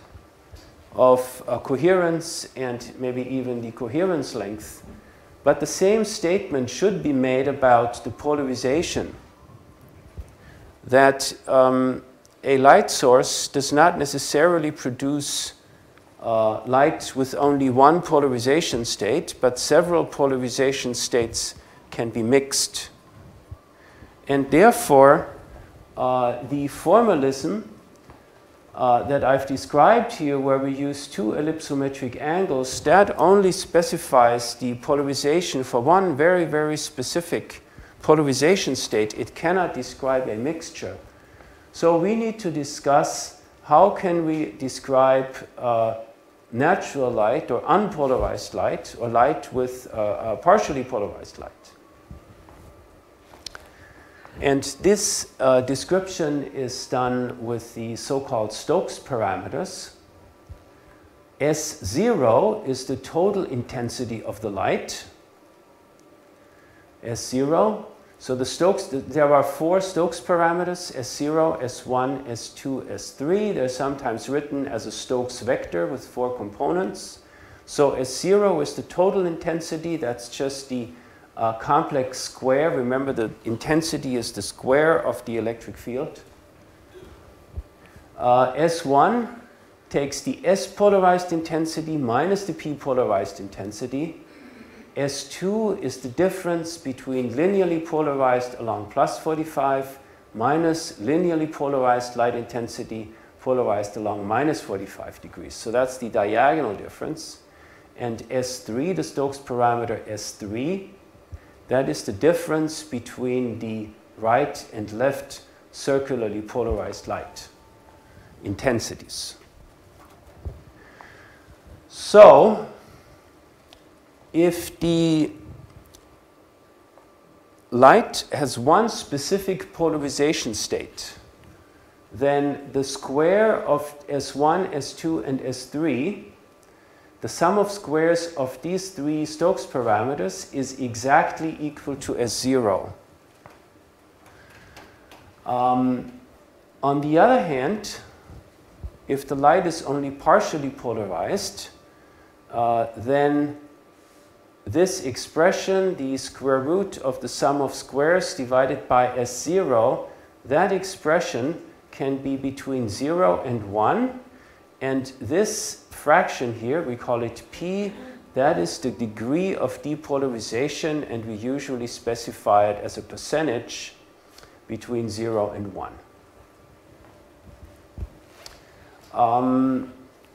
of coherence and maybe even the coherence length. But the same statement should be made about the polarization, that a light source does not necessarily produce light with only one polarization state, but several polarization states can be mixed. And therefore, the formalism that I've described here, where we use two ellipsometric angles, that only specifies the polarization for one very, very specific polarization state. It cannot describe a mixture. So we need to discuss how can we describe natural light or unpolarized light, or light with partially polarized light. And this description is done with the so-called Stokes parameters. S0 is the total intensity of the light. S0. So there are four Stokes parameters: S0, S1, S2, S3. They're sometimes written as a Stokes vector with four components. So S0 is the total intensity. That's just the complex square. Remember, the intensity is the square of the electric field. S1 takes the S polarized intensity minus the P polarized intensity. S2 is the difference between linearly polarized along plus 45 minus linearly polarized light intensity polarized along minus 45 degrees. So that's the diagonal difference. And S3, the Stokes parameter S3, that is the difference between the right and left circularly polarized light intensities. So, if the light has one specific polarization state, then the square of S1, S2, and S3, the sum of squares of these three Stokes parameters, is exactly equal to S0. On the other hand, if the light is only partially polarized, then this expression, the square root of the sum of squares divided by S0, that expression can be between 0 and 1. And this fraction here, we call it P, that is the degree of depolarization, and we usually specify it as a percentage between 0 and 1.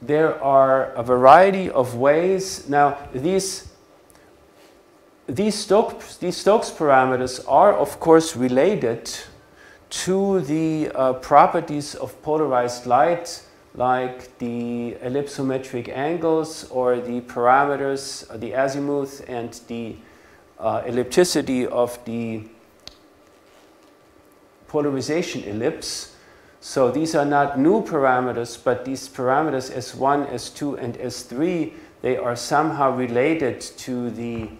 There are a variety of ways. Now, these Stokes parameters are, of course, related to the properties of polarized light, like the ellipsometric angles or the parameters, the azimuth and the ellipticity of the polarization ellipse. So these are not new parameters, but these parameters S1, S2, and S3, they are somehow related to the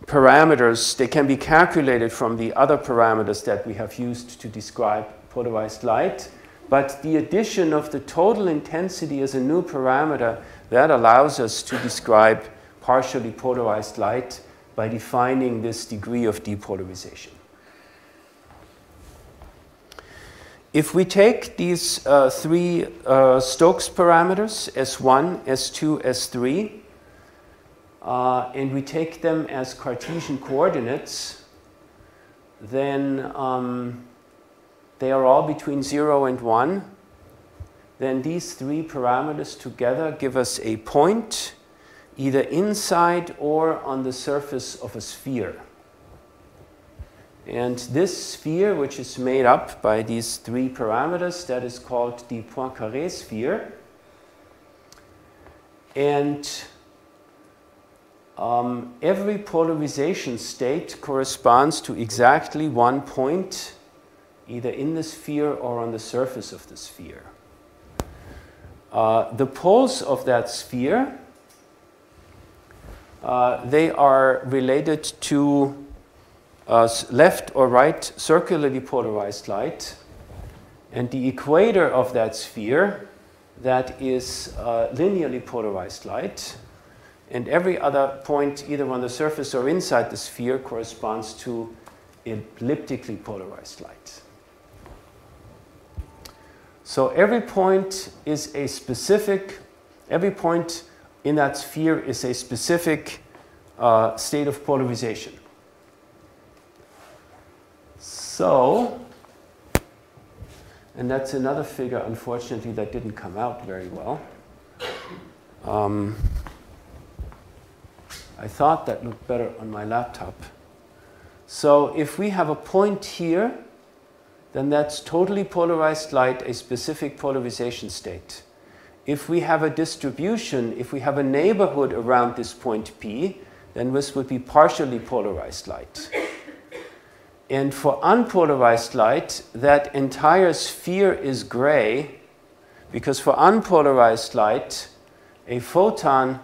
parameters. They can be calculated from the other parameters that we have used to describe polarized light. But the addition of the total intensity as a new parameter, that allows us to describe partially polarized light by defining this degree of depolarization. If we take these three Stokes parameters, S1, S2, S3, and we take them as Cartesian coordinates, then they are all between 0 and 1. Then these three parameters together give us a point either inside or on the surface of a sphere. And this sphere, which is made up by these three parameters, that is called the Poincare sphere. And every polarization state corresponds to exactly one point, either in the sphere or on the surface of the sphere. The poles of that sphere, they are related to left or right circularly polarized light, and the equator of that sphere, that is linearly polarized light, and every other point either on the surface or inside the sphere corresponds to elliptically polarized light. So every point is a specific, every point in that sphere is a specific state of polarization. So, and that's another figure, unfortunately, that didn't come out very well. I thought that looked better on my laptop. So if we have a point here, then that's totally polarized light, a specific polarization state. If we have a distribution, if we have a neighborhood around this point P, then this would be partially polarized light. And for unpolarized light, that entire sphere is gray, because for unpolarized light, a photon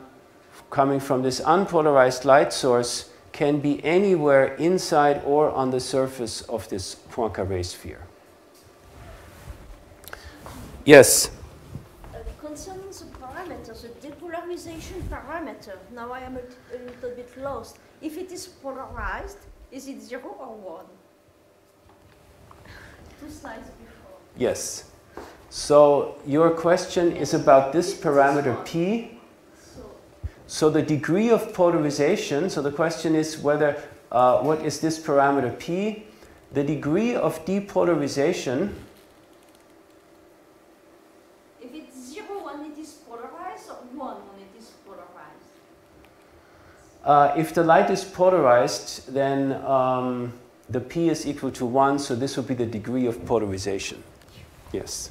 coming from this unpolarized light source can be anywhere inside or on the surface of this Poincare sphere. Yes? Concerning the parameters, the depolarization parameter, now I am a little bit lost. If it is polarized, is it 0 or 1? 2 slides before. Yes. So your question is about this parameter P. So the degree of polarization, so the question is whether, what is this parameter P? The degree of depolarization. If it's 0 when it is polarized or 1 when it is polarized? If the light is polarized, then the P is equal to 1, so this would be the degree of polarization. Yes.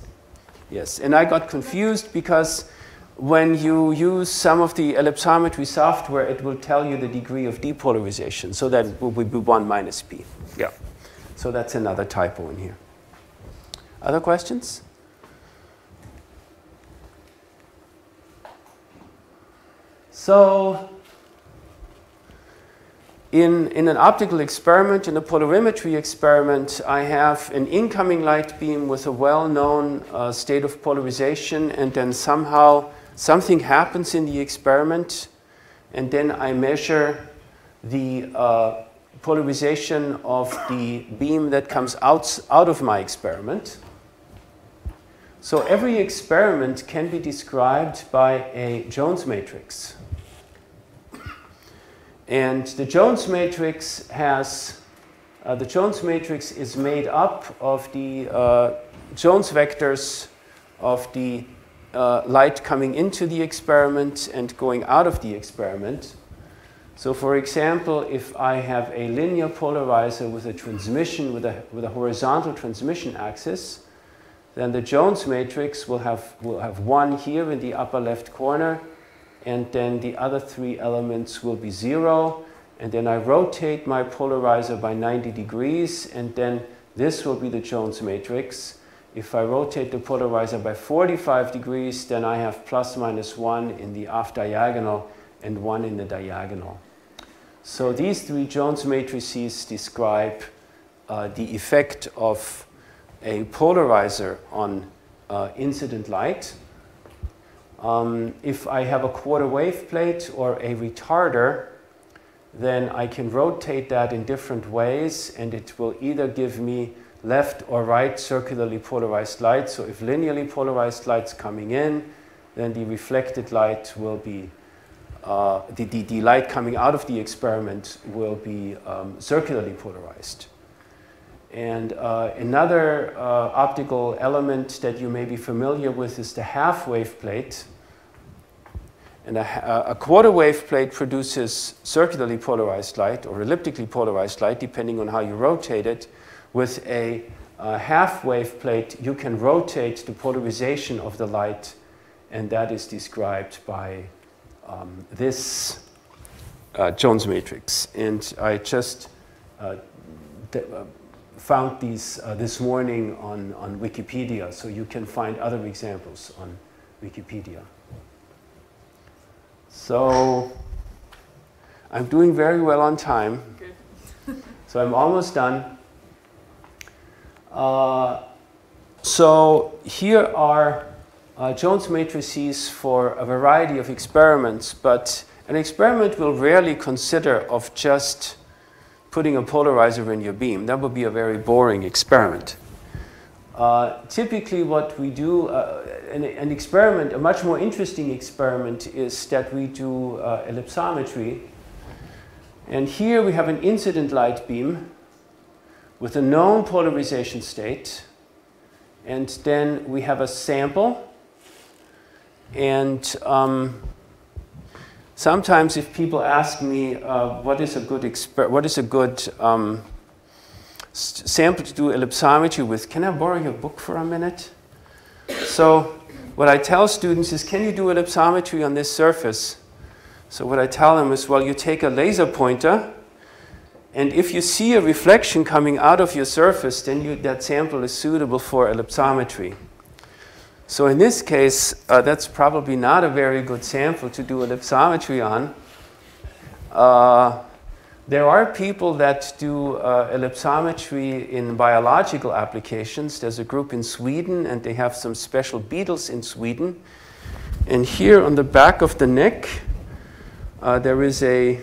Yes. And I got confused because when you use some of the ellipsometry software, it will tell you the degree of depolarization. So that will be 1 minus P. Yeah. So that's another typo in here. Other questions? So in an optical experiment, in a polarimetry experiment, I have an incoming light beam with a well-known state of polarization, and then somehow something happens in the experiment, and then I measure the polarization of the beam that comes out of my experiment. So every experiment can be described by a Jones matrix. And the Jones matrix has, the Jones matrix is made up of the Jones vectors of the light coming into the experiment and going out of the experiment. So for example, if I have a linear polarizer with a transmission, with a horizontal transmission axis, then the Jones matrix will have 1 here in the upper left corner, and then the other 3 elements will be 0, and then I rotate my polarizer by 90 degrees, and then this will be the Jones matrix. If I rotate the polarizer by 45 degrees, then I have plus minus 1 in the off diagonal and 1 in the diagonal. So these 3 Jones matrices describe the effect of a polarizer on incident light. If I have a quarter wave plate or a retarder, then I can rotate that in different ways, and it will either give me left or right circularly polarized light. So if linearly polarized light's coming in, then the reflected light will be, the light coming out of the experiment will be circularly polarized. And another optical element that you may be familiar with is the half-wave plate. And a quarter wave plate produces circularly polarized light or elliptically polarized light, depending on how you rotate it. With a half-wave plate, you can rotate the polarization of the light, and that is described by this Jones matrix. And I just found these this morning on Wikipedia, so you can find other examples on Wikipedia. So I'm doing very well on time. Good. So I'm almost done. So here are Jones matrices for a variety of experiments, but an experiment will rarely consider of just putting a polarizer in your beam. That would be a very boring experiment. Typically what we do, an experiment, a much more interesting experiment, is that we do ellipsometry. And here we have an incident light beam with a known polarization state. And then we have a sample. And sometimes if people ask me what is a good sample to do ellipsometry with, can I borrow your book for a minute? So what I tell students is, can you do ellipsometry on this surface? So what I tell them is, well, you take a laser pointer, and if you see a reflection coming out of your surface, then that sample is suitable for ellipsometry. So in this case, that's probably not a very good sample to do ellipsometry on. There are people that do ellipsometry in biological applications. There's a group in Sweden, and they have some special beetles in Sweden. And here on the back of the neck, there is a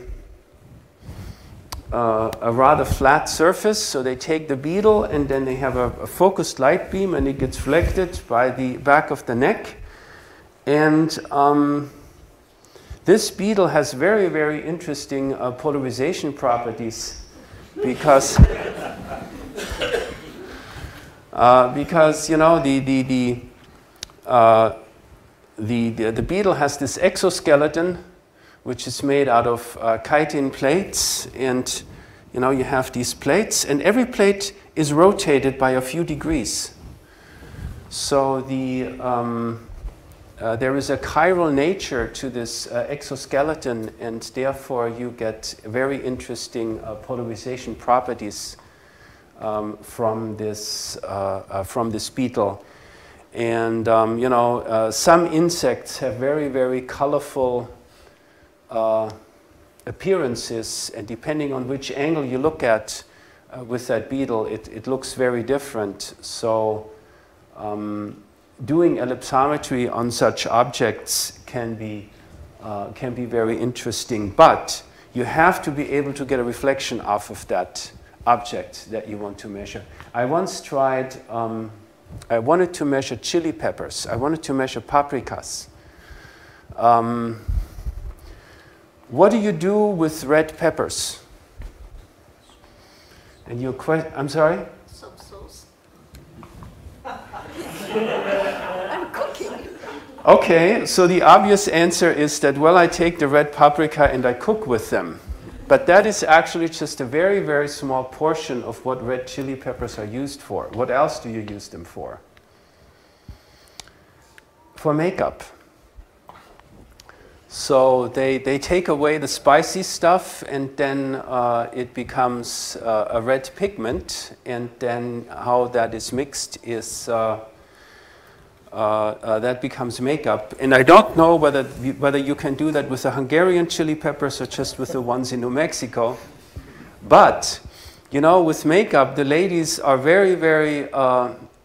rather flat surface. So they take the beetle, and then they have a focused light beam, and it gets reflected by the back of the neck. And this beetle has very, very interesting polarization properties because you know the beetle has this exoskeleton which is made out of chitin plates, and you know you have these plates, and every plate is rotated by a few degrees. So there is a chiral nature to this exoskeleton, and therefore you get very interesting polarization properties from this beetle. And you know, some insects have very, very colorful appearances, and depending on which angle you look at with that beetle, it looks very different. So doing ellipsometry on such objects can be very interesting, but you have to be able to get a reflection off of that object that you want to measure. I once tried, I wanted to measure chili peppers. I wanted to measure paprikas. What do you do with red peppers? And your question, I'm sorry? Some sauce. I'm cooking. Okay, so the obvious answer is that, well, I take the red paprika and I cook with them. But that is actually just a very, very small portion of what red chili peppers are used for. What else do you use them for? For makeup. So they take away the spicy stuff, and then it becomes a red pigment, and then how that is mixed is that becomes makeup. And I don't know whether you can do that with the Hungarian chili peppers or just with the ones in New Mexico. But You know, with makeup, the ladies are very, very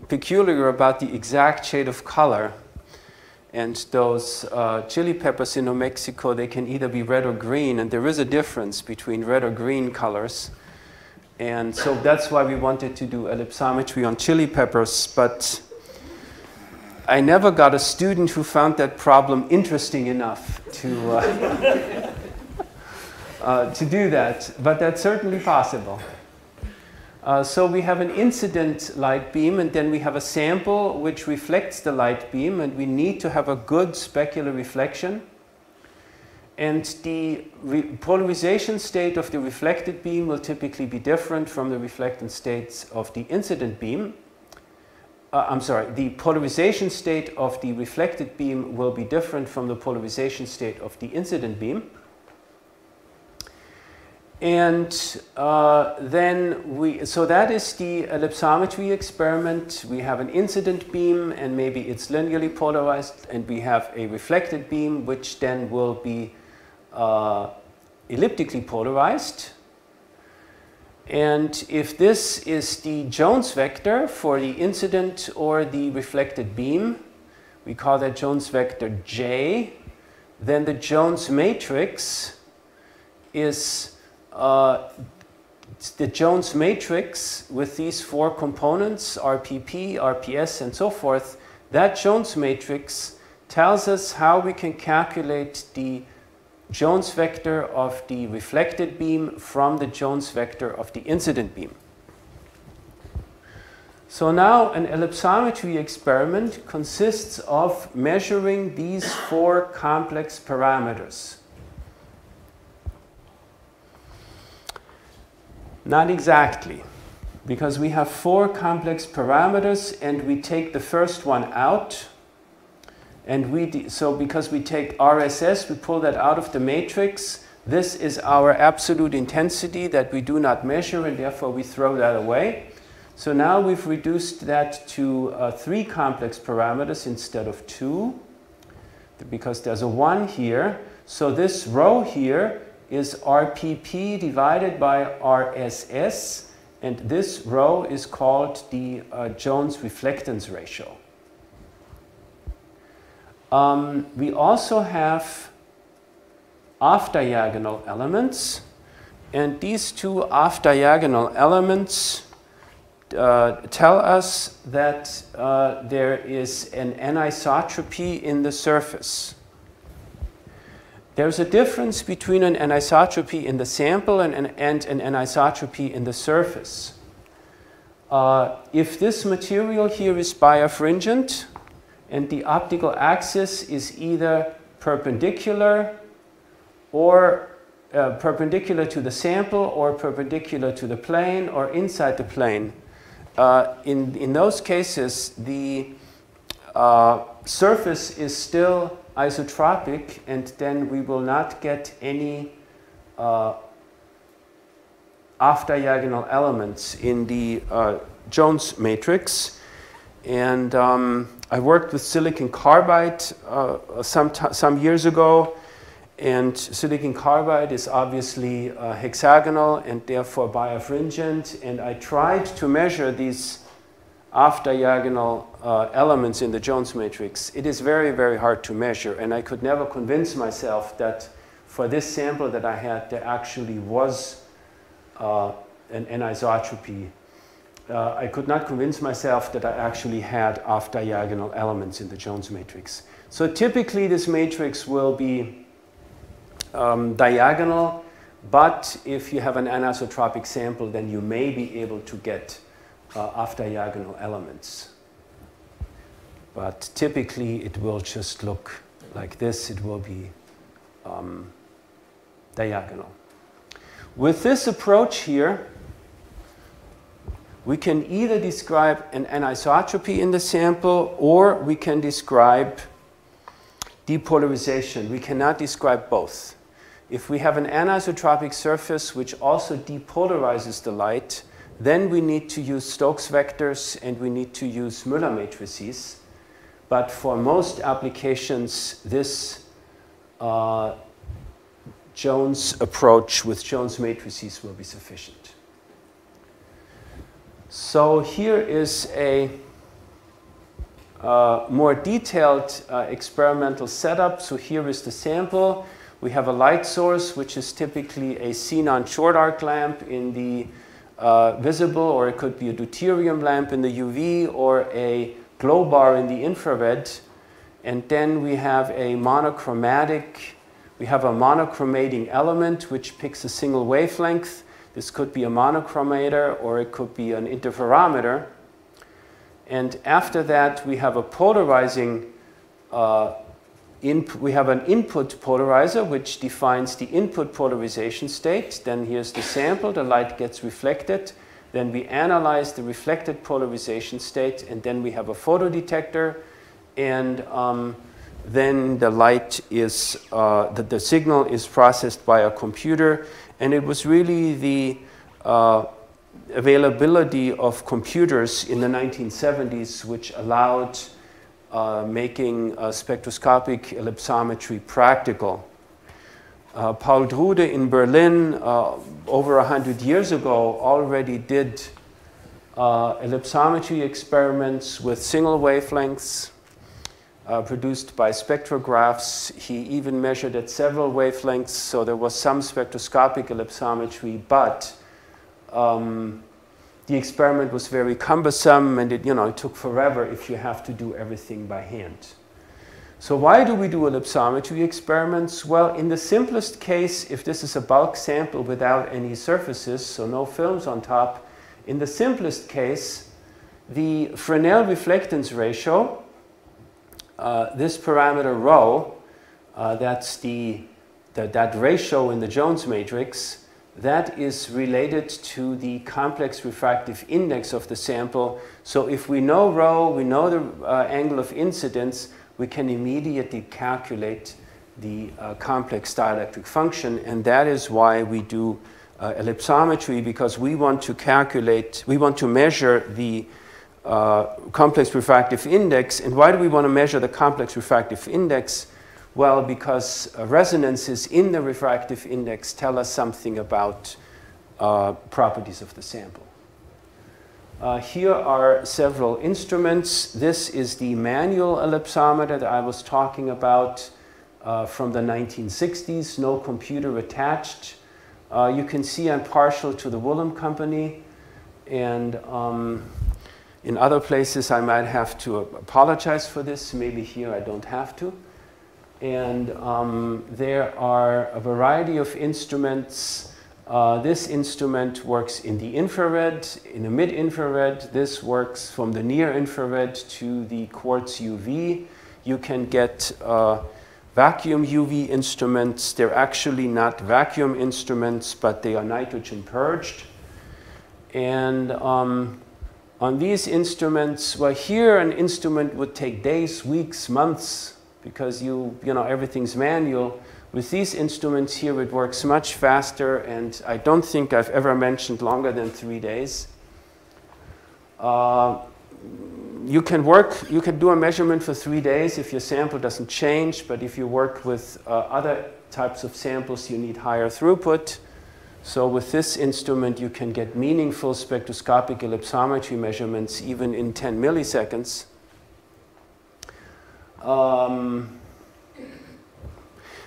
peculiar about the exact shade of color. And those chili peppers in New Mexico, they can either be red or green, and there is a difference between red or green colors. And so that's why we wanted to do ellipsometry on chili peppers, but I never got a student who found that problem interesting enough to do that, but that's certainly possible. So we have an incident light beam, and then we have a sample which reflects the light beam, and we need to have a good specular reflection. And the polarization state of the reflected beam will typically be different from the reflectance states of the incident beam. The polarization state of the reflected beam will be different from the polarization state of the incident beam. And so that is the ellipsometry experiment. We have an incident beam, and maybe it's linearly polarized, and we have a reflected beam, which then will be elliptically polarized. And if this is the Jones vector for the incident or the reflected beam, we call that Jones vector J, then the Jones matrix is the Jones matrix with these four components, RPP, RPS, and so forth. That Jones matrix tells us how we can calculate the Jones vector of the reflected beam from the Jones vector of the incident beam. So now an ellipsometry experiment consists of measuring these four complex parameters. Not exactly, because we have four complex parameters and we take the first one out. And because we take RSS, we pull that out of the matrix. This is our absolute intensity that we do not measure, and therefore we throw that away. So now we've reduced that to 3 complex parameters instead of 2, because there's a 1 here. So this row here is RPP divided by RSS, and this row is called the Jones reflectance ratio. We also have off-diagonal elements, and these two off-diagonal elements tell us that there is an anisotropy in the surface. There's a difference between an anisotropy in the sample and an anisotropy in the surface. If this material here is birefringent, and the optical axis is either perpendicular or perpendicular to the sample or perpendicular to the plane or inside the plane. In those cases, the surface is still isotropic, and then we will not get any off-diagonal elements in the Jones matrix. And I worked with silicon carbide some years ago, and silicon carbide is obviously hexagonal and therefore birefringent, and I tried to measure these off-diagonal elements in the Jones matrix. It is very, very hard to measure, and I could never convince myself that for this sample that I had, there actually was an anisotropy. I could not convince myself that I actually had off-diagonal elements in the Jones matrix. So typically this matrix will be diagonal, but if you have an anisotropic sample, then you may be able to get off-diagonal elements. But typically it will just look like this. It will be diagonal. With this approach here, we can either describe an anisotropy in the sample, or we can describe depolarization. We cannot describe both. If we have an anisotropic surface which also depolarizes the light, then we need to use Stokes vectors and we need to use Müller matrices. But for most applications, this Jones approach with Jones matrices will be sufficient. So here is a more detailed experimental setup. So here is the sample. We have a light source, which is typically a xenon short arc lamp in the visible, or it could be a deuterium lamp in the UV, or a glow bar in the infrared. And then we have a monochromating element which picks a single wavelength. This could be a monochromator, or it could be an interferometer. And after that, we have a polarizing we have an input polarizer, which defines the input polarization state. Then here's the sample. The light gets reflected. Then we analyze the reflected polarization state, and then we have a photodetector. And then the light is, the signal is processed by a computer. And it was really the availability of computers in the 1970s which allowed making spectroscopic ellipsometry practical. Paul Drude in Berlin over 100 years ago already did ellipsometry experiments with single wavelengths produced by spectrographs. He even measured at several wavelengths, so there was some spectroscopic ellipsometry, but the experiment was very cumbersome, and it took forever if you have to do everything by hand. So why do we do ellipsometry experiments? Well, in the simplest case, if this is a bulk sample without any surfaces, so no films on top, in the simplest case, the Fresnel reflectance ratio, this parameter rho, that's that ratio in the Jones matrix, that is related to the complex refractive index of the sample. So if we know rho, we know the angle of incidence, we can immediately calculate the complex dielectric function. And that is why we do ellipsometry, because we want to measure the complex refractive index. And why do we want to measure the complex refractive index? Well, because resonances in the refractive index tell us something about properties of the sample. Here are several instruments. This is the manual ellipsometer that I was talking about from the 1960s, no computer attached. You can see I'm partial to the Woollum company, and in other places I might have to apologize for this. Maybe here I don't have to. And there are a variety of instruments. This instrument works in the infrared, in the mid-infrared. This works from the near-infrared to the quartz UV. You can get vacuum UV instruments. They're actually not vacuum instruments, but they are nitrogen purged. And on these instruments, well, here an instrument would take days, weeks, months, because everything's manual. With these instruments here, it works much faster, and I don't think I've ever mentioned longer than 3 days. You can do a measurement for 3 days if your sample doesn't change, but if you work with other types of samples, you need higher throughput. So with this instrument, you can get meaningful spectroscopic ellipsometry measurements even in 10 milliseconds.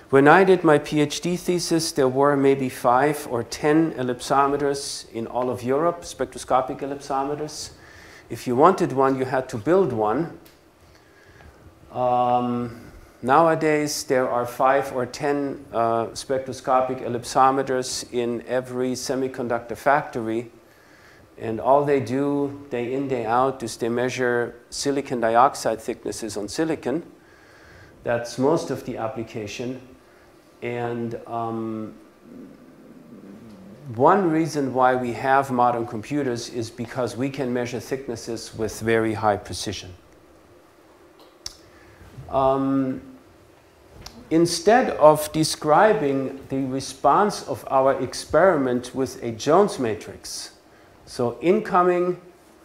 When I did my PhD thesis, there were maybe 5 or 10 ellipsometers in all of Europe, spectroscopic ellipsometers. If you wanted one, you had to build one. Nowadays, there are 5 or 10 spectroscopic ellipsometers in every semiconductor factory. And all they do, day in, day out, is they measure silicon dioxide thicknesses on silicon. That's most of the application. And one reason why we have modern computers is because we can measure thicknesses with very high precision. Instead of describing the response of our experiment with a Jones matrix, so incoming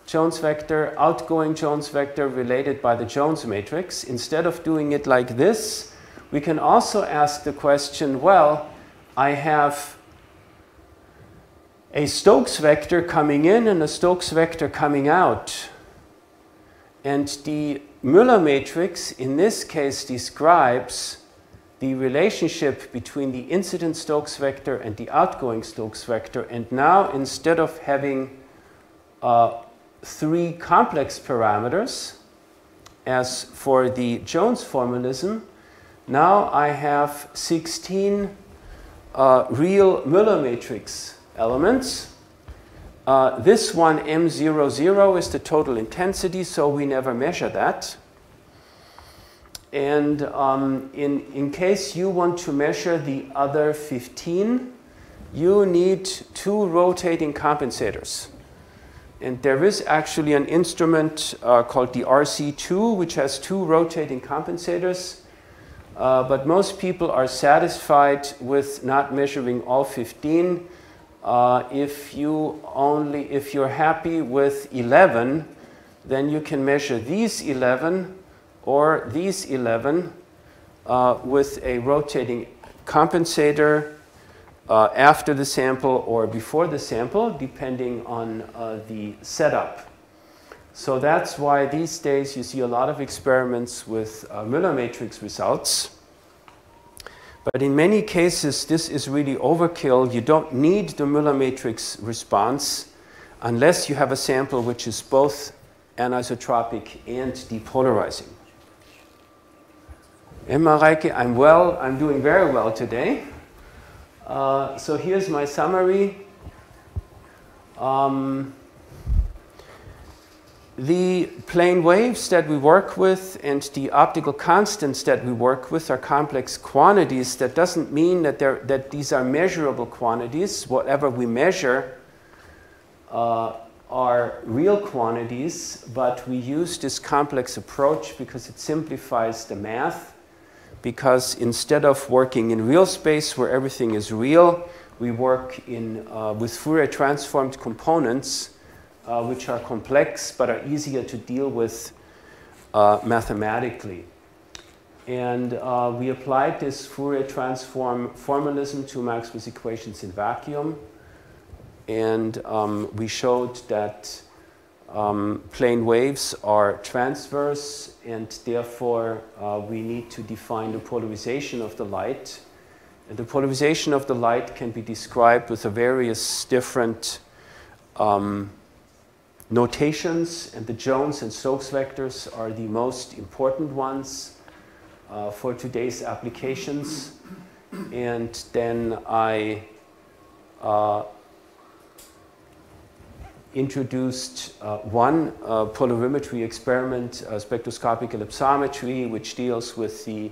Jones vector, outgoing Jones vector related by the Jones matrix, instead of doing it like this, we can also ask the question, well, I have a Stokes vector coming in and a Stokes vector coming out. And the Müller matrix in this case describes the relationship between the incident Stokes vector and the outgoing Stokes vector. And now instead of having 3 complex parameters, as for the Jones formalism, now I have 16 real Müller matrix elements. This one, M00, is the total intensity, so we never measure that. And in case you want to measure the other 15, you need 2 rotating compensators. And there is actually an instrument called the RC2, which has 2 rotating compensators. But most people are satisfied with not measuring all 15. If you're happy with 11, then you can measure these 11 or these 11 with a rotating compensator after the sample or before the sample, depending on the setup. So that's why these days you see a lot of experiments with Müller matrix results. But in many cases, this is really overkill. You don't need the Müller matrix response unless you have a sample which is both anisotropic and depolarizing. And Mareike, I'm doing very well today. So here's my summary. The plane waves that we work with and the optical constants that we work with are complex quantities. That doesn't mean that these are measurable quantities. Whatever we measure are real quantities, but we use this complex approach because it simplifies the math. Because instead of working in real space where everything is real, we work with Fourier transformed components which are complex but are easier to deal with mathematically. And we applied this Fourier transform formalism to Maxwell's equations in vacuum. And we showed that plane waves are transverse, and therefore we need to define the polarization of the light. And the polarization of the light can be described with various different notations, and the Jones and Stokes vectors are the most important ones for today's applications. And then I introduced one polarimetry experiment, spectroscopic ellipsometry, which deals with the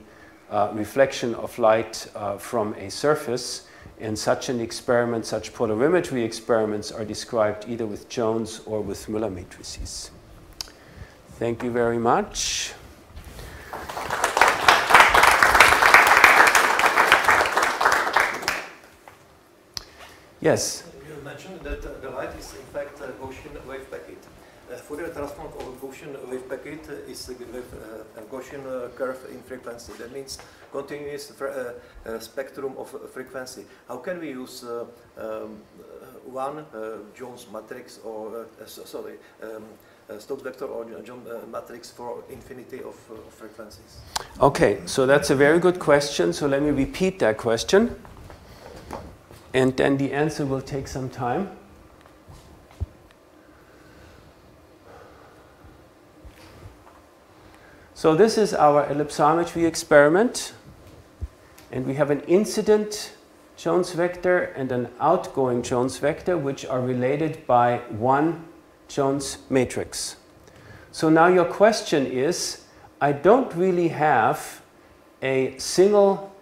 reflection of light from a surface. And such an experiment, such polarimetry experiments are described either with Jones or with Müller matrices. Thank you very much. Yes? You mentioned that the light is in fact a Gaussian wave packet. Fourier transform of a Gaussian wave packet is with a Gaussian curve in frequency. That means continuous spectrum of frequency. How can we use one Jones matrix or Stokes vector or Jones matrix for infinity of frequencies? Okay, so that's a very good question. So let me repeat that question. And then the answer will take some time. So this is our ellipsometry experiment. And we have an incident Jones vector and an outgoing Jones vector, which are related by one Jones matrix. So now your question is, I don't really have a single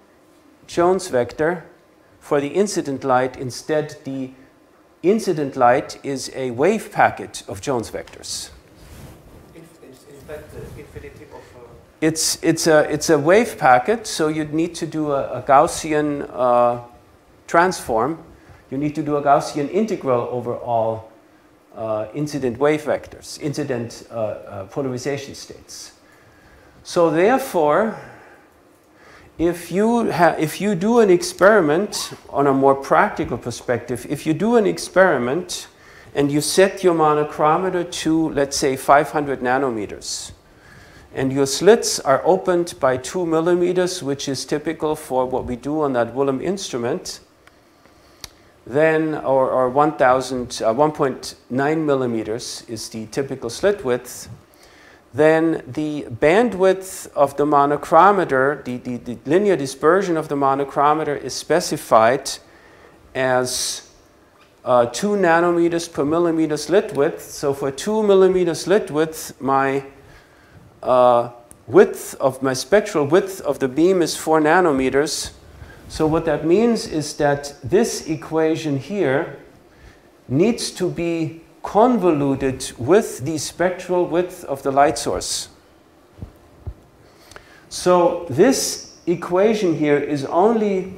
Jones vector for the incident light. Instead, the incident light is a wave packet of Jones vectors. In fact, infinity of... It's a wave packet, so you'd need to do a Gaussian transform. You need to do a Gaussian integral over all incident wave vectors, incident polarization states. So therefore, if you do an experiment on a more practical perspective, if you do an experiment and you set your monochromator to, let's say, 500 nanometers, and your slits are opened by 2 millimeters, which is typical for what we do on that Willem instrument, then, or 1.9 millimeters is the typical slit width, then the bandwidth of the monochromator, the linear dispersion of the monochromator is specified as 2 nanometers per millimeter slit width. So for 2 millimeter slit width, my my spectral width of the beam is 4 nanometers. So what that means is that this equation here needs to be convoluted with the spectral width of the light source. So this equation here is only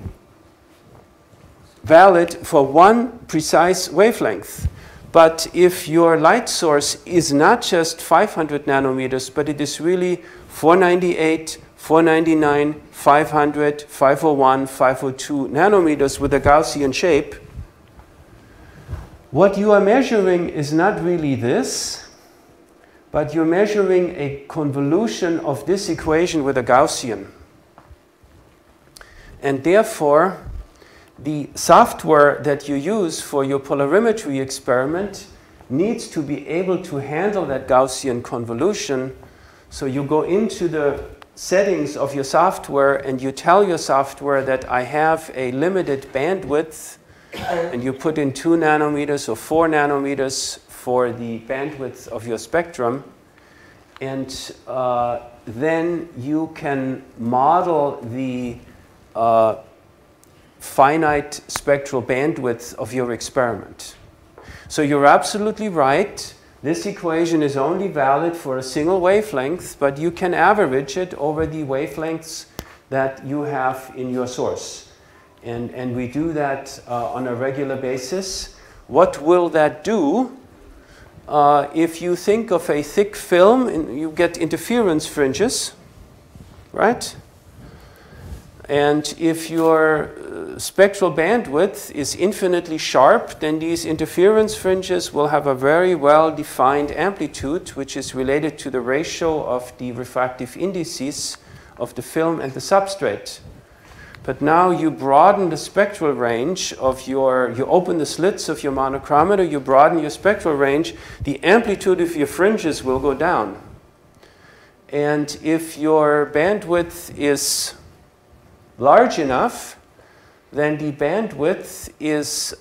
valid for one precise wavelength. But if your light source is not just 500 nanometers, but it is really 498, 499, 500, 501, 502 nanometers with a Gaussian shape, what you are measuring is not really this, but you're measuring a convolution of this equation with a Gaussian. And therefore, the software that you use for your polarimetry experiment needs to be able to handle that Gaussian convolution. So you go into the settings of your software and you tell your software that I have a limited bandwidth, and you put in 2 nanometers or 4 nanometers for the bandwidth of your spectrum. And then you can model the finite spectral bandwidth of your experiment. So you're absolutely right. This equation is only valid for a single wavelength, but you can average it over the wavelengths that you have in your source. And we do that on a regular basis. What will that do? If you think of a thick film, you get interference fringes, right? And if your spectral bandwidth is infinitely sharp, then these interference fringes will have a very well-defined amplitude, which is related to the ratio of the refractive indices of the film and the substrate. But now you broaden the spectral range of you open the slits of your monochromator, you broaden your spectral range, the amplitude of your fringes will go down. And if your bandwidth is large enough, then the bandwidth is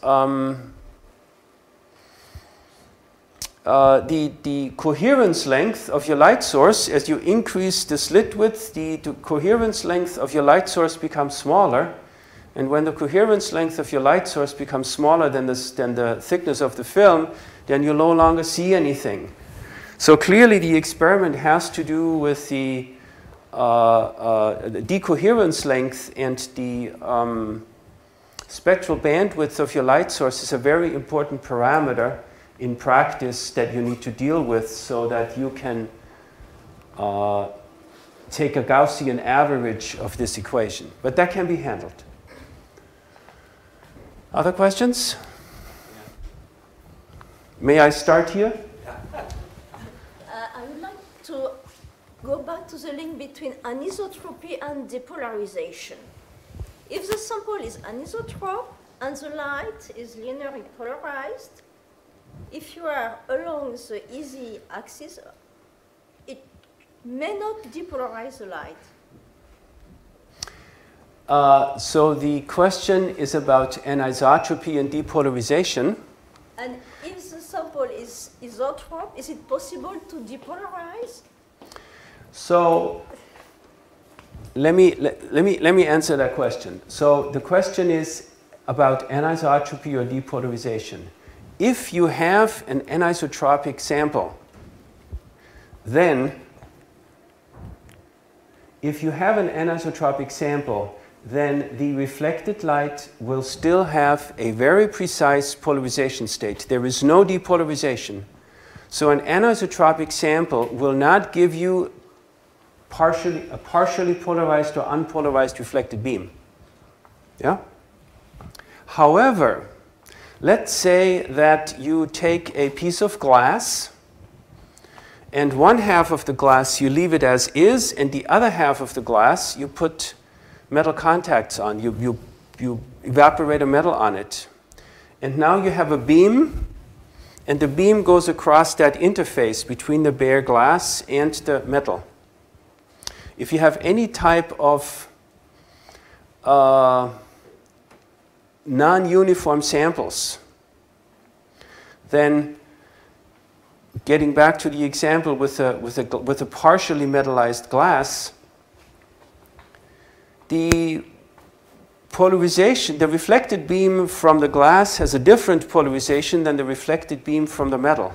the coherence length of your light source. As you increase the slit width, the coherence length of your light source becomes smaller. And when the coherence length of your light source becomes smaller than the thickness of the film, then you no longer see anything. So clearly the experiment has to do with the decoherence length, and the spectral bandwidth of your light source is a very important parameter in practice that you need to deal with so that you can take a Gaussian average of this equation. But that can be handled. Other questions? May I start here? I would like to go back to the link between anisotropy and depolarization. If the sample is anisotrope and the light is linearly polarized, if you are along the easy axis, it may not depolarize the light. So the question is about anisotropy and depolarization. And if the sample is isotrope, is it possible to depolarize? So let me answer that question. So the question is about anisotropy or depolarization. If you have an anisotropic sample, then the reflected light will still have a very precise polarization state. There is no depolarization. So an anisotropic sample will not give you partially polarized or unpolarized reflected beam. Yeah? However, let's say that you take a piece of glass and one half of the glass you leave it as is, and the other half of the glass you put metal contacts on. You evaporate a metal on it. And now you have a beam, and the beam goes across that interface between the bare glass and the metal. If you have any type of non-uniform samples, then getting back to the example with a partially metallized glass, the polarization, the reflected beam from the glass has a different polarization than the reflected beam from the metal.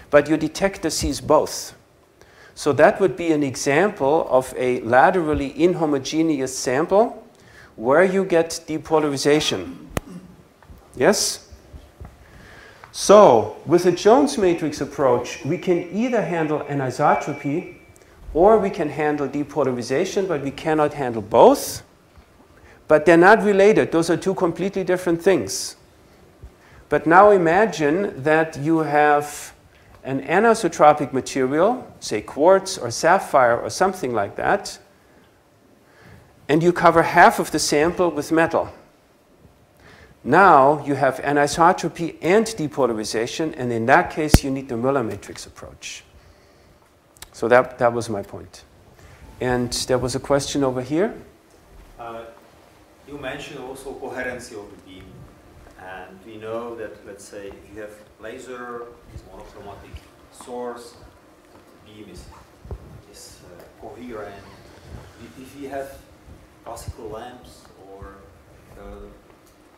But your detector sees both. So that would be an example of a laterally inhomogeneous sample where you get depolarization. Yes? So with a Jones matrix approach, we can either handle anisotropy or we can handle depolarization, but we cannot handle both. But they're not related. Those are two completely different things. But now imagine that you have an anisotropic material, say quartz or sapphire or something like that, and you cover half of the sample with metal. Now you have anisotropy and depolarization, and in that case you need the Müller matrix approach. So that was my point. And there was a question over here. You mentioned also coherency of the beam, and we know that, let's say, if you have laser, is monochromatic source, the beam is coherent. If you have classical lamps or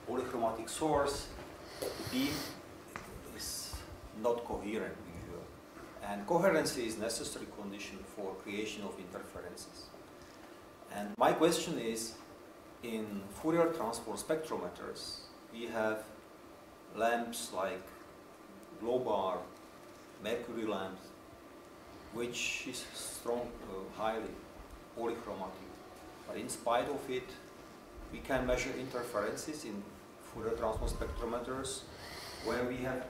polychromatic source, the beam is not coherent usually. And coherency is necessary condition for creation of interferences. And my question is, in Fourier transform spectrometers, we have lamps like glow bar, mercury lamps, which is strong, highly polychromatic. But in spite of it, we can measure interferences in Fourier transform spectrometers, where we can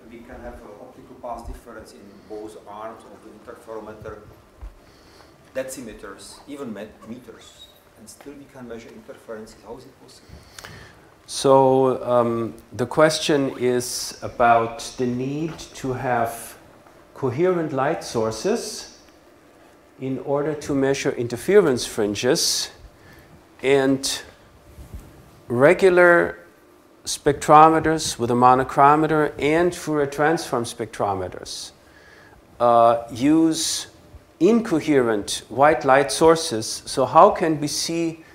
have an optical path difference in both arms of the interferometer, decimeters, even meters. And still we can measure interferences. How is it possible? So the question is about the need to have coherent light sources in order to measure interference fringes, and regular spectrometers with a monochromator and Fourier transform spectrometers use incoherent white light sources. So how can we see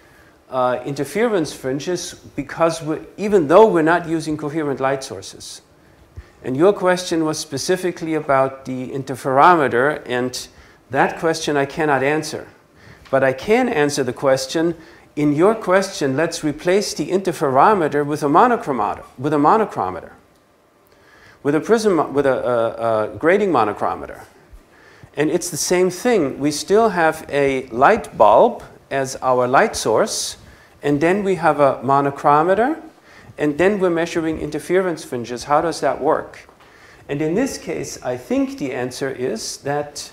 interference fringes even though we're not using coherent light sources? And your question was specifically about the interferometer, and that question I cannot answer. But I can answer the question, in your question, let's replace the interferometer with a monochromator, with a grating monochromator. And it's the same thing. We still have a light bulb as our light source, and then we have a monochromator, and then we're measuring interference fringes. How does that work? And in this case, I think the answer is that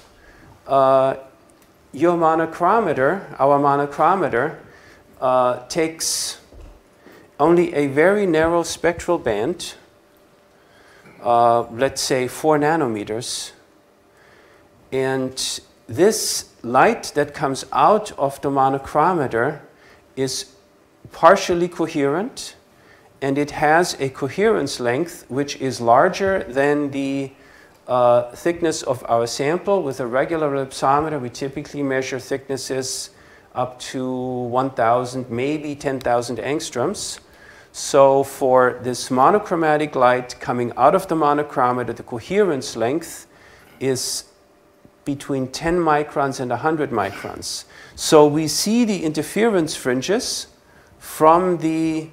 your monochromator, our monochromator, takes only a very narrow spectral band, let's say 4 nanometers. And this light that comes out of the monochromator is partially coherent, and it has a coherence length which is larger than the thickness of our sample. With a regular ellipsometer, we typically measure thicknesses up to 1,000, maybe 10,000 angstroms. So for this monochromatic light coming out of the monochromator, the coherence length is between 10 microns and 100 microns. So we see the interference fringes from the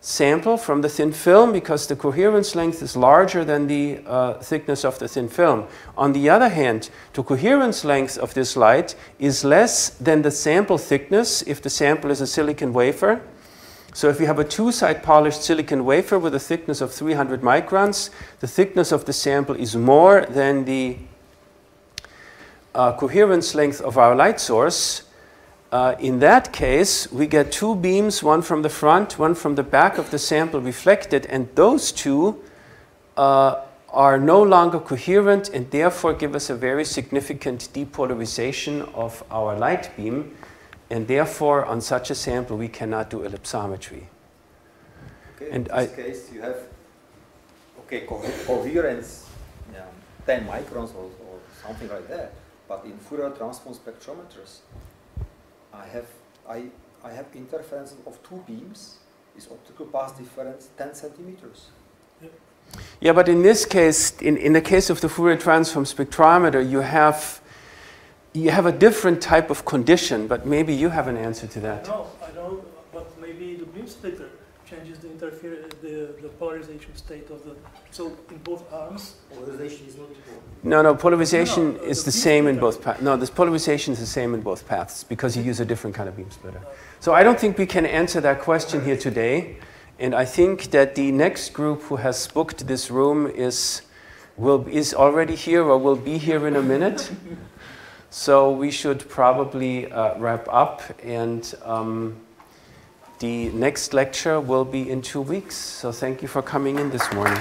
sample from the thin film because the coherence length is larger than the thickness of the thin film. On the other hand, the coherence length of this light is less than the sample thickness if the sample is a silicon wafer. So if you have a two-side polished silicon wafer with a thickness of 300 microns, the thickness of the sample is more than the coherence length of our light source. In that case, we get two beams, one from the front, one from the back of the sample reflected, and those two are no longer coherent and therefore give us a very significant depolarization of our light beam, and therefore on such a sample we cannot do ellipsometry. Okay, in this case you have coherence 10 microns or something like that, but in Fourier transform spectrometers I have interference of two beams, is optical path difference 10 centimeters. Yeah, but in this case, in the case of the Fourier transform spectrometer, you have a different type of condition, but maybe you have an answer to that. No, I don't, but maybe the beam splitter changes the polarization state of the, so in both arms. Polarization is not No, polarization is the same in both paths. No, this polarization is the same in both paths because you use a different kind of beam splitter. So I don't think we can answer that question here today. And I think that the next group who has booked this room is already here or will be here in a minute. So we should probably wrap up, and the next lecture will be in 2 weeks. So thank you for coming in this morning.